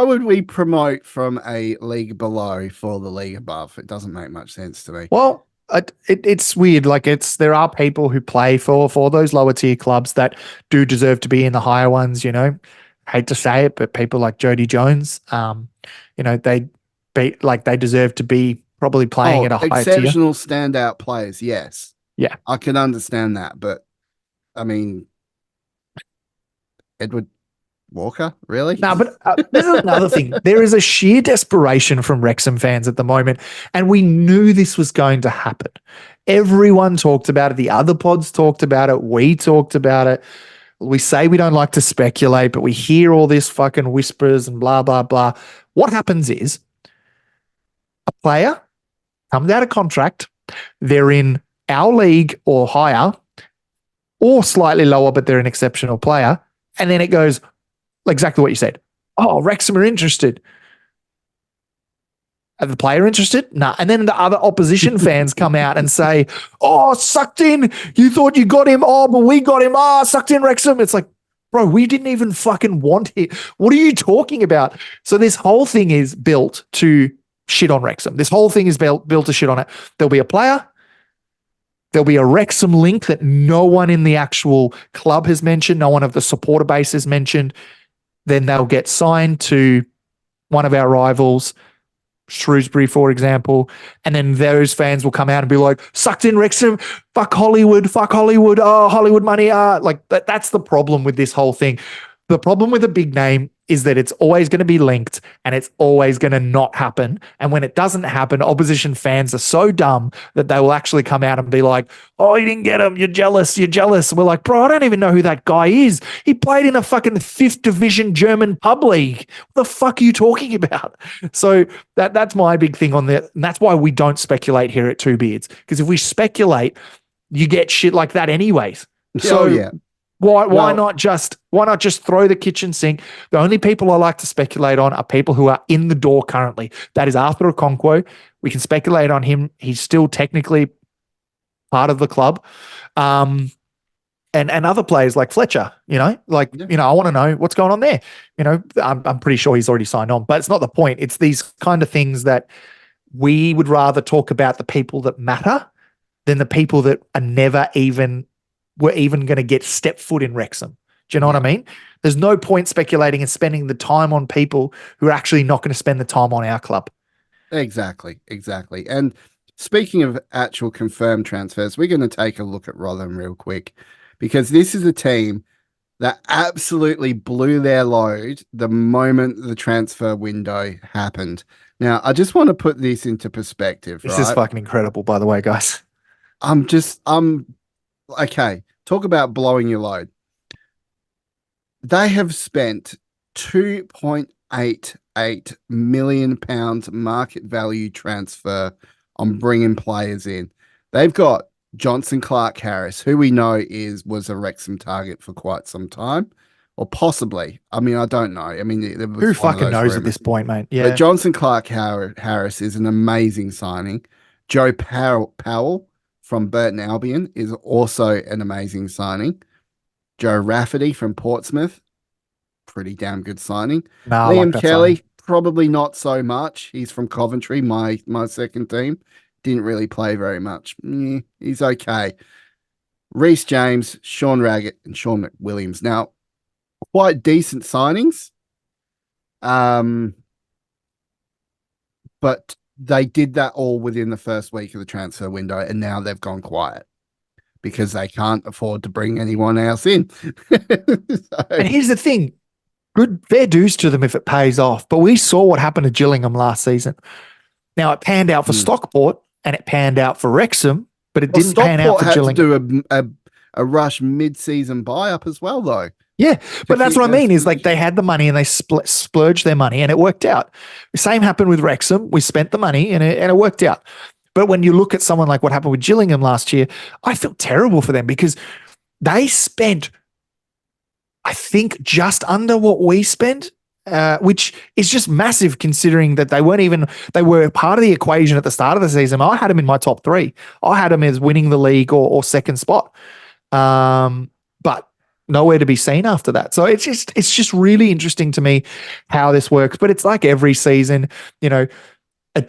would we promote from a league below for the league above? It doesn't make much sense to me. well, it's weird. Like, there are people who play for those lower tier clubs that do deserve to be in the higher ones. Hate to say it, but people like Jody Jones, they deserve to be probably playing Oh, at a higher tier. exceptional standout players, yes. Yeah. I can understand that, but I mean, Edward Walker, really? No, but this is another thing. There is a sheer desperation from Wrexham fans at the moment, and we knew this was going to happen. Everyone talked about it. The other pods talked about it. We talked about it. We say we don't like to speculate, but we hear all this fucking whispers and blah, blah, blah. What happens is a player comes out of contract. They're in our league or higher or slightly lower, but they're an exceptional player. And then it goes, exactly what you said. Oh, Wrexham are interested. Are the player interested? Nah. And then the other opposition fans come out and say, oh, sucked in. You thought you got him. Oh, but we got him. Ah, sucked in Wrexham. It's like, bro, we didn't even fucking want it. What are you talking about? So this whole thing is built to shit on Wrexham. This whole thing is built to shit on it. There'll be a player. There'll be a Wrexham link that no one in the actual club has mentioned. No one of the supporter base has mentioned. Then they'll get signed to one of our rivals, Shrewsbury, for example. And then those fans will come out and be like, sucked in Wrexham, fuck Hollywood, oh, Hollywood money. Like that's the problem with this whole thing. The problem with a big name is that it's always going to be linked and it's always going to not happen. And when it doesn't happen, opposition fans are so dumb that they will actually come out and be like, oh, you didn't get him. You're jealous. You're jealous. We're like, bro, I don't even know who that guy is. He played in a fucking 5th division German pub league. What the fuck are you talking about? So that's my big thing on that. And that's why we don't speculate here at Two Beards. Because if we speculate, you get shit like that anyways. So Oh, yeah. why not just throw the kitchen sink? The only people I like to speculate on are people who are in the door currently. That is Arthur Okonkwo. We can speculate on him. He's still technically part of the club. And other players like Fletcher, I want to know what's going on there. I'm pretty sure he's already signed on, but it's not the point. It's these kind of things that we would rather talk about the people that matter than the people that are never even were even going to get step foot in Wrexham. Do you know what I mean? There's no point speculating and spending the time on people who are actually not going to spend the time on our club. Exactly. And speaking of actual confirmed transfers, we're going to take a look at Rotherham real quick because this is a team that absolutely blew their load the moment the transfer window happened. Now, I just want to put this into perspective, This right? is fucking incredible, by the way, guys. Okay. Talk about blowing your load. They have spent £2.88 million market value transfer on bringing players in. They've got Johnson Clark Harris, who we know was a Wrexham target for quite some time, or possibly. I mean, I don't know. I mean, there was Who one of fucking those knows at rumors. this point, mate? Yeah. But Johnson Clark Harris is an amazing signing. Joe Powell from Burton Albion is also an amazing signing. Joe Rafferty from Portsmouth, pretty damn good signing. Nah, I Liam like that Kelly, signing. probably not so much. He's from Coventry, my second team. Didn't really play very much. He's okay. Reece James, Sean Raggett, and Sean McWilliams. Now, quite decent signings. But they did that all within the first week of the transfer window, and now they've gone quiet because they can't afford to bring anyone else in. And here's the thing. Good, fair dues to them if it pays off. But we saw what happened to Gillingham last season. Now, it panned out for Stockport and it panned out for Wrexham, but it didn't pan out Stockport for had Gillingham. to do a rush mid-season buy-up as well, though. Yeah, to but that's keep what I those mean is like they connections. had the money and they splurged their money and it worked out. The same happened with Wrexham. We spent the money and it worked out. But when you look at someone like what happened with Gillingham last year, I feel terrible for them because they spent, I think, just under what we spent, which is just massive considering that they were part of the equation at the start of the season. I had them in my top three. I had them as winning the league or second spot. But nowhere to be seen after that. So it's just really interesting to me how this works. But it's like every season, you know, a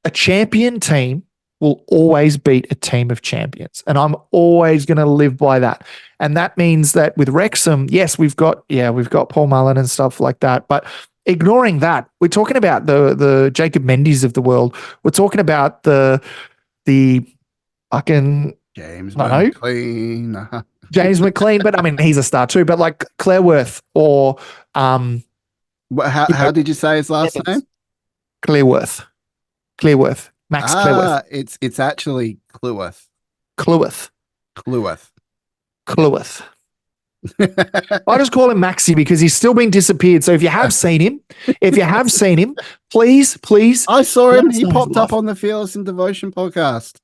a champion team will always beat a team of champions, and I'm always going to live by that. And that means that with Wrexham, yes, we've got Paul Mullen and stuff like that, but ignoring that, we're talking about the Jacob Mendy's of the world. We're talking about the fucking James I don't know McLean. James McLean, but I mean he's a star too. But like Clareworth or you know How did you say his last name? Evans, Clearworth, Clearworth, Max Clearworth, It's actually Cluworth. Cleworth, Cluworth. Cleworth. I just call him Maxi because he's still been disappeared. So if you have seen him, please I saw let him. us He know his popped up life. on the Fearless and Devotion podcast.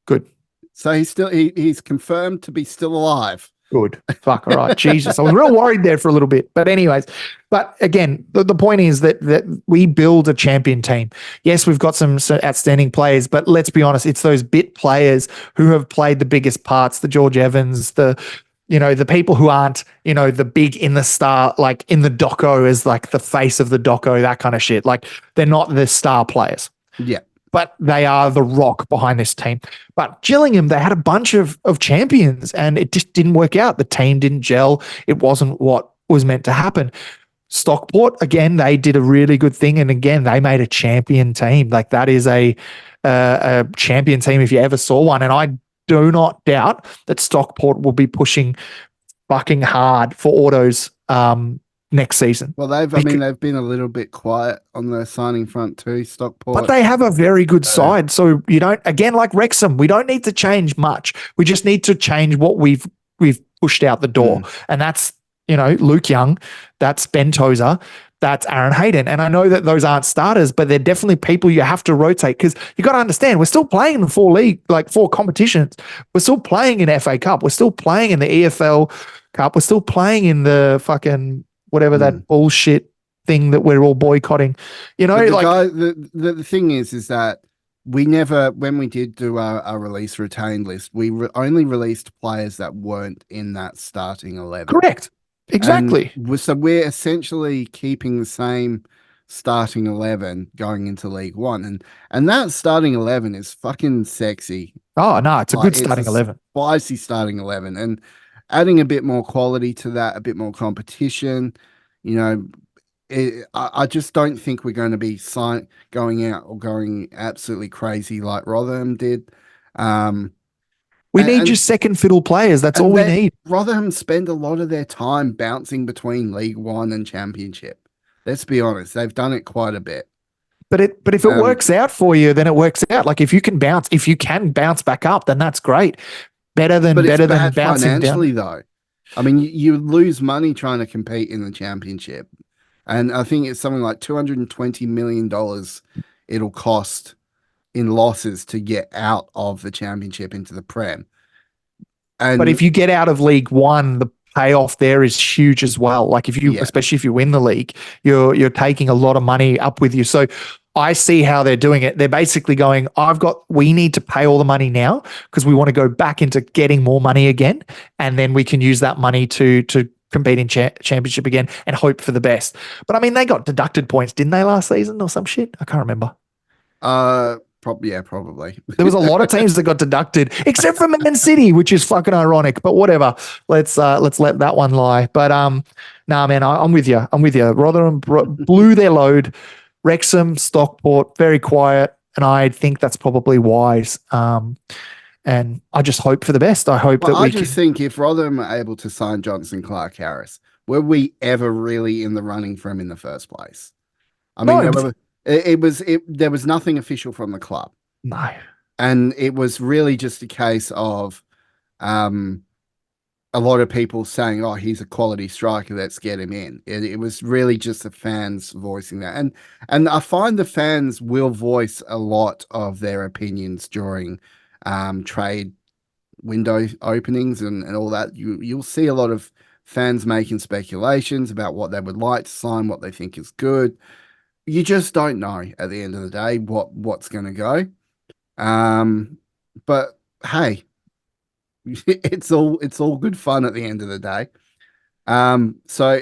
Good. So he's confirmed to be still alive. Good. Fuck. All right. Jesus. I was real worried there for a little bit. But anyways, but again, the point is that we build a champion team. Yes, we've got some outstanding players, but let's be honest, it's those bit players who have played the biggest parts, the George Evans, the people who aren't, the big in the star, like in the doco as like the face of the doco, that kind of shit. Like they're not the star players, Yeah. but they are the rock behind this team. But Gillingham, they had a bunch of champions and it just didn't work out. The team didn't gel. It wasn't what was meant to happen. Stockport, again, they did a really good thing. And again, they made a champion team. Like that is a champion team if you ever saw one. And I do not doubt that Stockport will be pushing fucking hard for autos next season. Well, they've been a little bit quiet on the signing front too, But Stockport. they have a very good side. So you don't, again, like Wrexham, we don't need to change much. We just need to change what we've pushed out the door. And that's, Luke Young, that's Ben Tozer, that's Aaron Hayden. And I know that those aren't starters, but they're definitely people you have to rotate because you got to understand we're still playing in four competitions. We're still playing in FA Cup. We're still playing in the EFL Cup. We're still playing in the fucking whatever that bullshit thing that we're all boycotting. But Like the thing is that we never, when we did do our release retained list, we only released players that weren't in that starting 11. correct. Exactly. So we're essentially keeping the same starting 11 going into League One. And that starting 11 is fucking sexy. Oh, no, it's a good starting 11. Spicy starting 11. And adding a bit more quality to that, a bit more competition, I just don't think we're going to be going out or going absolutely crazy like Rotherham did. We need just second fiddle players. That's all we need. Rotherham spend a lot of their time bouncing between League One and Championship. Let's be honest, they've done it quite a bit. But if it works out for you, then it works out. Like if you can bounce back up, then that's great. Better than bouncing financially, down. though. I mean, you lose money trying to compete in the Championship, and I think it's something like $220 million it'll cost in losses to get out of the Championship into the Prem. But if you get out of League One, the payoff there is huge as well. Like especially if you win the league, you're taking a lot of money up with you. So I see how they're doing it. They're basically going, we need to pay all the money now because we want to go back into getting more money again. And then we can use that money to compete in championship again and hope for the best. But I mean, they got deducted points, didn't they, last season or some shit? I can't remember. Probably. There was a lot of teams that got deducted, except for Man City, which is fucking ironic. But whatever, let's let that one lie. But nah, man, I'm with you. Rotherham blew their load. Wrexham, Stockport, very quiet, and I think that's probably wise. And I just hope for the best. I hope that I just think if Rotherham are able to sign Johnson Clark Harris, were we ever really in the running for him in the first place? I mean, there was nothing official from the club. No. And it was really just a case of a lot of people saying, "Oh, he's a quality striker. Let's get him in." It was really just the fans voicing that, and I find the fans will voice a lot of their opinions during trade window openings and all that. You'll see a lot of fans making speculations about what they would like to sign, what they think is good. You just don't know at the end of the day what's going to go. But hey, it's all good fun at the end of the day. So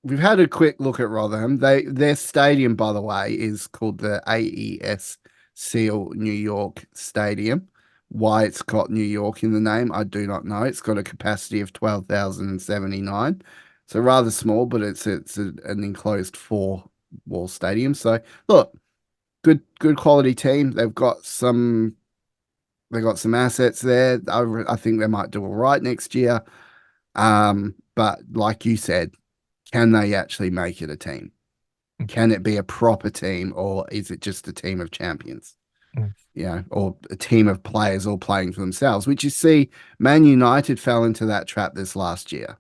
we've had a quick look at Rotherham. Their stadium, by the way, is called the AES Seal New York Stadium. Why it's got New York in the name, I do not know. It's got a capacity of 12,079. So rather small, but it's an enclosed four-wall stadium. So look, good quality team. They've got some assets there. I think they might do all right next year. But like you said, can they actually make it a team? Can it be a proper team, or is it just a team of champions? Mm. Or a team of players all playing for themselves, which you see Man United fell into that trap this last year.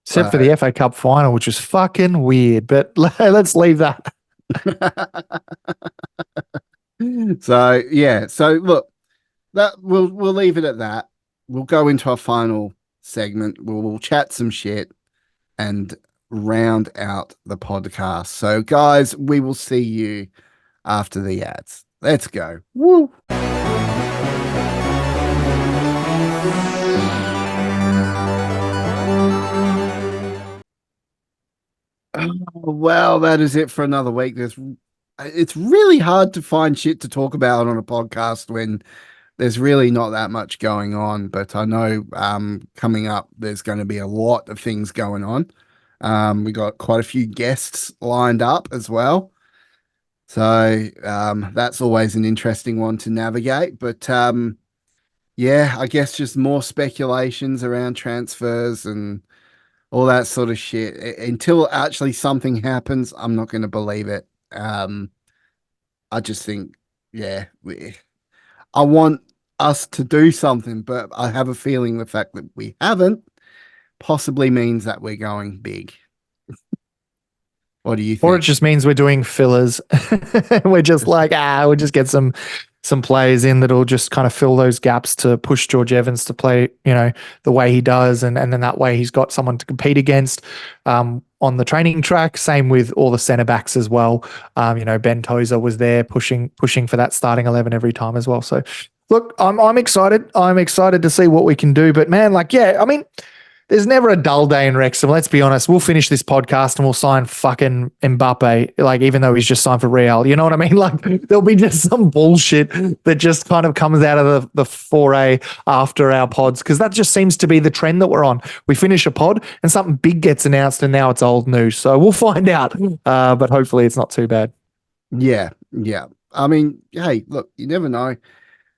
Except for the FA Cup final, which was fucking weird. But let's leave that. So yeah, so look, that we'll leave it at that. We'll go into our final segment. We'll chat some shit and round out the podcast. So guys, we will see you after the ads. Let's go. Woo. Well, that is it for another week. It's really hard to find shit to talk about on a podcast when there's really not that much going on. But I know coming up, there's going to be a lot of things going on. We got quite a few guests lined up as well. So that's always an interesting one to navigate. But yeah, I guess just more speculations around transfers and all that sort of shit. Until actually something happens, I'm not going to believe it. I just think, yeah, I want us to do something, but I have a feeling the fact that we haven't possibly means that we're going big. What do you Or it think? just means we're doing fillers. We're just like, we'll just get some players in that'll just kind of fill those gaps to push George Evans to play, the way he does. And then that way he's got someone to compete against on the training track. Same with all the centre backs as well. Ben Tozer was there pushing for that starting 11 every time as well. So look, I'm excited. I'm excited to see what we can do. But man, there's never a dull day in Wrexham. Let's be honest. We'll finish this podcast and we'll sign fucking Mbappe, even though he's just signed for Real. You know what I mean? There'll be just some bullshit that just kind of comes out of the foray after our pods, because that just seems to be the trend that we're on. We finish a pod and something big gets announced and now it's old news. So we'll find out. But hopefully it's not too bad. Yeah, yeah. I mean, hey, look, you never know.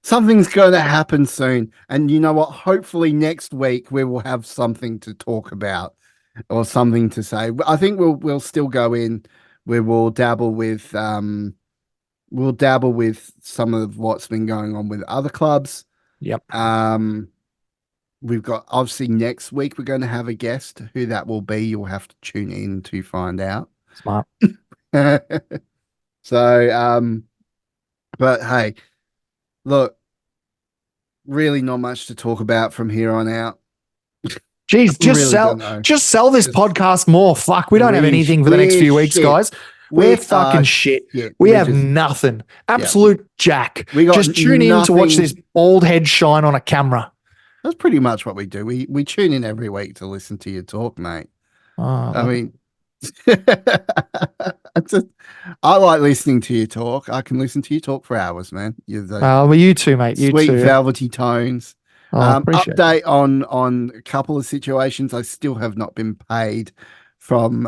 Something's going to happen soon. And you know what? Hopefully next week we will have something to talk about or something to say. I think we'll still go in. We will dabble with some of what's been going on with other clubs. Yep. We've got, obviously, next week we're going to have a guest. Who that will be, you'll have to tune in to find out. Smart. So, but hey, look, really not much to talk about from here on out. Jeez, just sell this podcast more. Fuck, we don't have anything for the next few weeks, guys. We're fucking shit. We have nothing. Absolute jack. Just tune in to watch this bald head shine on a camera. That's pretty much what we do. We tune in every week to listen to you talk, mate. I mean, I like listening to you talk. I can listen to you talk for hours, man. Well, you too, mate. You sweet too, velvety tones. Update on a couple of situations. I still have not been paid from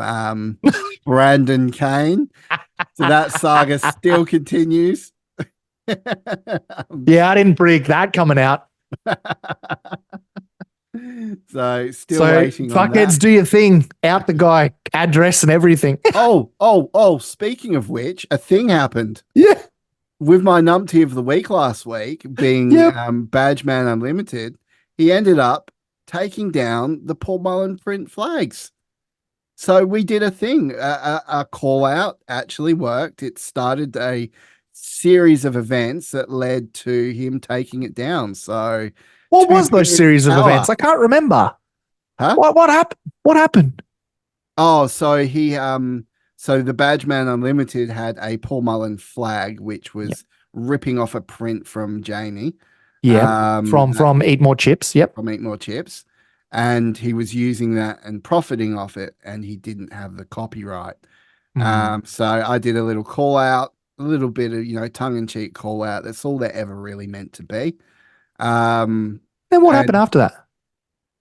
Brandon Kane, so that saga still continues. Yeah, I didn't predict that coming out. So still waiting on that. Fuckheads, do your thing. Out the guy, address and everything. Oh! Speaking of which, a thing happened. Yeah. With my numpty of the week last week being Badge Man Unlimited, he ended up taking down the Paul Mullen print flags. So we did a thing. A call out actually worked. It started a series of events that led to him taking it down. So What two was those beards series of power. events? I can't remember. Huh? What happened? What happened? Oh, so so the Badgeman Unlimited had a Paul Mullen flag, which Yep. was ripping off a print from Jamie. Yep. From Eat More Chips. Yep. From Eat More Chips. And he was using that and profiting off it, and he didn't have the copyright. So I did a little call out, a little bit of, tongue-in-cheek call out. That's all they're ever really meant to be. Then what happened And, after that?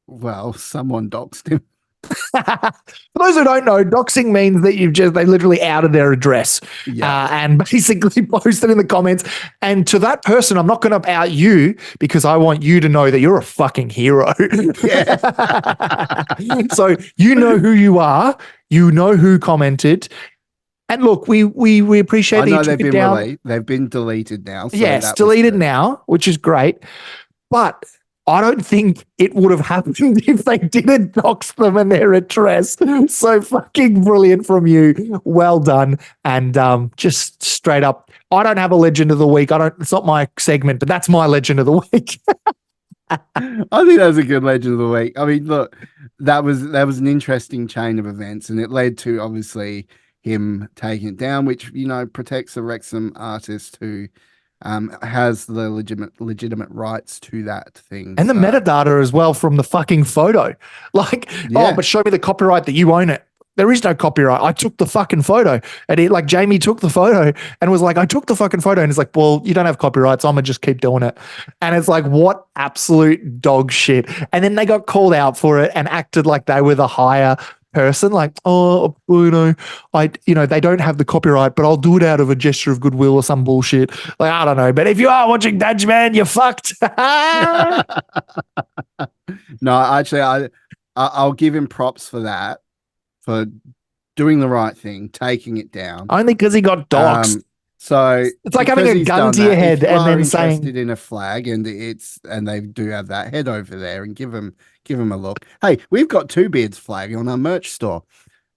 well, someone doxed him. For those who don't know, doxing means that they literally outed their address and basically posted in the comments. And to that person, I'm not going to out you because I want you to know that you're a fucking hero. Yeah. So you know who you are. You know who commented. And look, we appreciate I that know you took they've it been down. they've been deleted now. So Yes, that was deleted good. now, which is great. But I don't think it would have happened if they didn't dox them and their address. So fucking brilliant from you. Well done. And just straight up, I don't have a legend of the week. It's not my segment, but that's my legend of the week. I think that was a good legend of the week. I mean, look, that was an interesting chain of events, and it led to obviously him taking it down, which protects the Wrexham artist who has the legitimate rights to that thing. And the metadata as well from the fucking photo. Like, Yeah. but show me the copyright that you own it. There is no copyright. I took the fucking photo. And Jamie took the photo and was like, I took the fucking photo. And it's like, well, you don't have copyright, so I'm going to just keep doing it. And it's like, what absolute dog shit. And then they got called out for it and acted like they were the higher person, like, oh, they don't have the copyright, but I'll do it out of a gesture of goodwill or some bullshit. Like, I don't know. But if you are watching Dutch Man, you're fucked. No, actually, I'll give him props for that, for doing the right thing, taking it down. Only because he got doxed. So it's like having a gun to your head and then saying, interested in a flag, and they do have that head over there, and give them a look. Hey, we've got Two Beards flag on our merch store,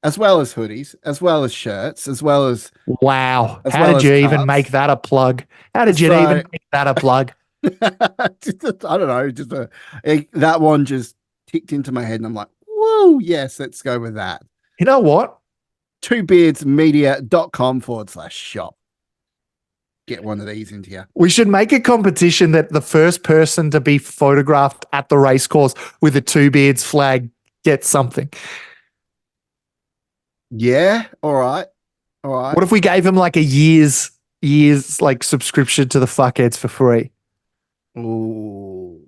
as well as hoodies, as well as shirts, as well as wow. How did you even make that a plug? How did you even make that a plug? I don't know. That one just ticked into my head, and I'm like, whoa, yes, let's go with that. You know what? twobeardsmedia.com/shop. Get one of these into you. We should make a competition that the first person to be photographed at the race course with a Two Beards flag gets something. Yeah. All right. What if we gave him like a year's like subscription to the fuckheads for free? Oh,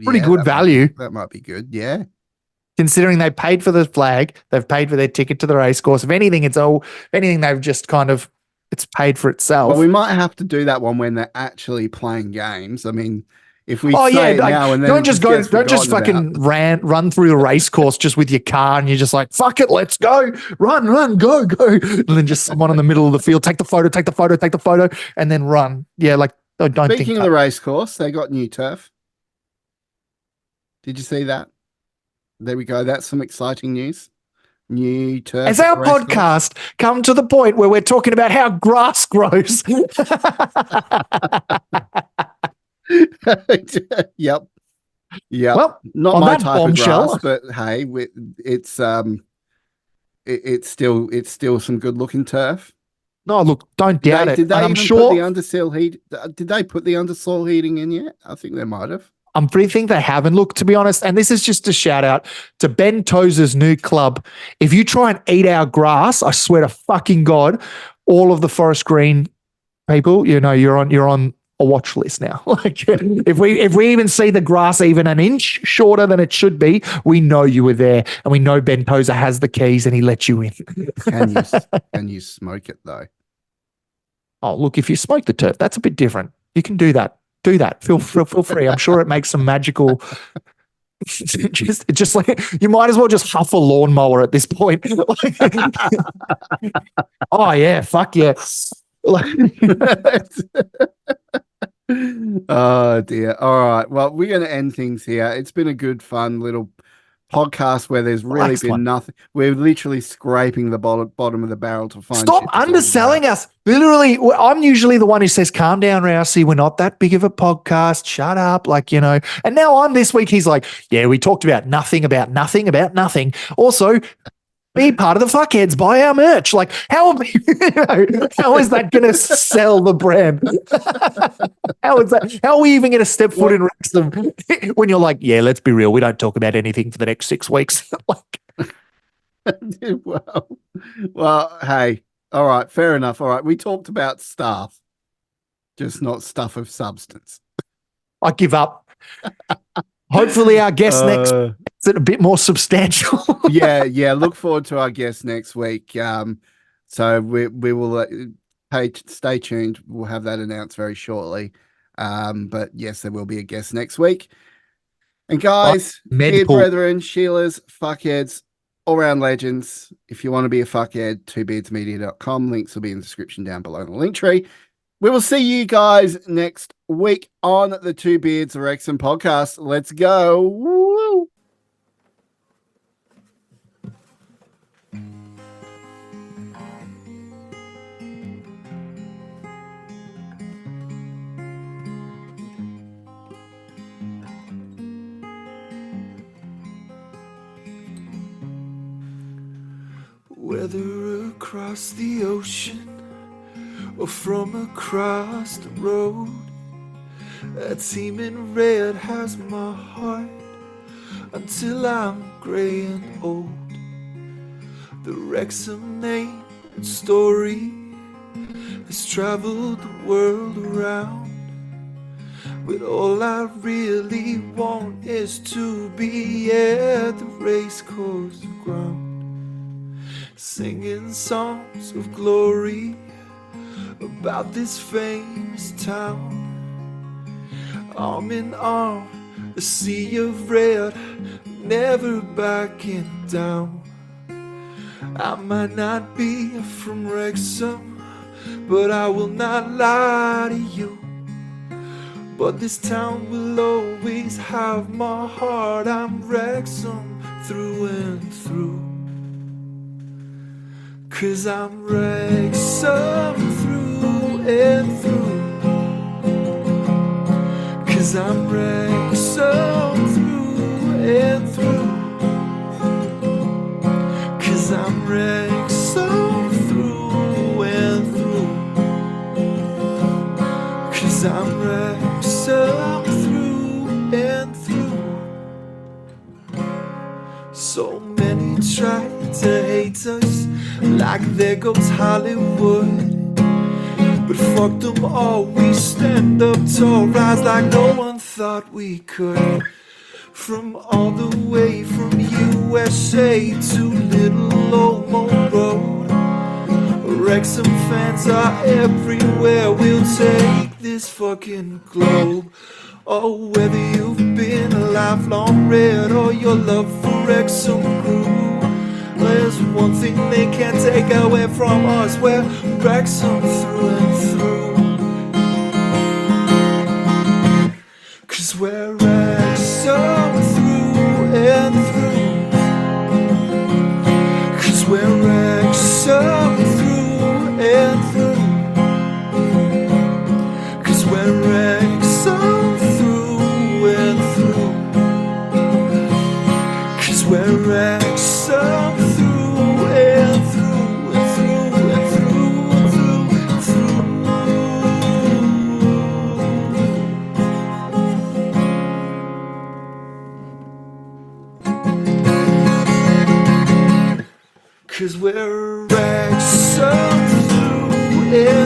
pretty good value. That might be good. Yeah. Considering they paid for the flag, they've paid for their ticket to the race course. If anything, they've just kind of, it's paid for itself. Well, we might have to do that one when they're actually playing games. I mean, if we say it now and then don't just fucking run through the race course just with your car and you're just like, fuck it, let's go, run, go, and then just someone in the middle of the field, take the photo, and then run. Yeah, like don't. Speaking of the race course, they got new turf. Did you see that? There we go. That's some exciting news. New turf. Has our podcast come to the point where we're talking about how grass grows? Yep. Well, not my type of grass, but hey, it's still some good looking turf. No, look, don't doubt it. Did they even put the undersoil heat? Did they put the undersoil heating in yet? I think they might have. I'm pretty think they have. And look, to be honest, and this is just a shout out to Ben Tozer's new club. If you try and eat our grass, I swear to fucking God, all of the forest green people, you're on a watch list now. Like if we even see the grass even an inch shorter than it should be, we know you were there, and we know Ben Tozer has the keys and he let you in. Can you smoke it though? Oh, look, if you smoke the turf, that's a bit different. You can do that. Feel free. I'm sure it makes some magical. just like you might as well just huff a lawnmower at this point. Oh yeah, fuck yeah. Oh dear. All right. Well, we're going to end things here. It's been a good, fun little podcast where there's really been Excellent. nothing. We're literally scraping the bottom of the barrel to find Stop shit to talk underselling about. us. Literally, I'm usually the one who says, calm down, Rousey. We're not that big of a podcast. Shut up. Like, and now I'm this week. He's like, yeah, we talked about nothing. Also, be part of the fuckheads, buy our merch. Like, how is that going to sell the brand? How is that? How are we even going to step foot in Wrexham when you're like, yeah, let's be real. We don't talk about anything for the next 6 weeks. well, hey, all right, fair enough. All right, we talked about stuff, just not stuff of substance. I give up. Hopefully, our guest next is a bit more substantial. yeah. Look forward to our guest next week. So we will stay tuned. We'll have that announced very shortly. But yes, there will be a guest next week. And guys, beard brethren, Sheilas, fuckheads, all round legends. If you want to be a fuckhead, twobeardsmedia.com. Links will be in the description down below in the link tree. We will see you guys next week on the Two Beards Wrexham podcast. Let's go. Woo! Whether across the ocean or from across the road, that teeming red has my heart until I'm grey and old. The Wrexham name and story has travelled the world around, but all I really want is to be at the racecourse ground, singing songs of glory about this famous town. Arm in arm, a sea of red, never backing down. I might not be from Wrexham, but I will not lie to you. But this town will always have my heart. I'm Wrexham through and through. 'Cause I'm Wrexham through and through. 'Cause I'm Wrexham through and through. 'Cause I'm Wrexham through and through. 'Cause I'm Wrexham through and through. So many try to hate us like there goes Hollywood, but fuck them all, we stand up tall, rise like no one thought we could. From all the way from USA to Little Old Moe Road, Wrexham fans are everywhere. We'll take this fucking globe. Oh, whether you've been a lifelong red or your love for Wrexham grew, there's one thing they can't take away from us. We're Wrexham through and through. 'Cause we're Wrexham through and through. 'Cause we're Wrexham through and through. 'Cause we're Wrexham through and through. 'Cause we're Wrexham through and through and through and through and through and through. 'Cause we're Wrexham through and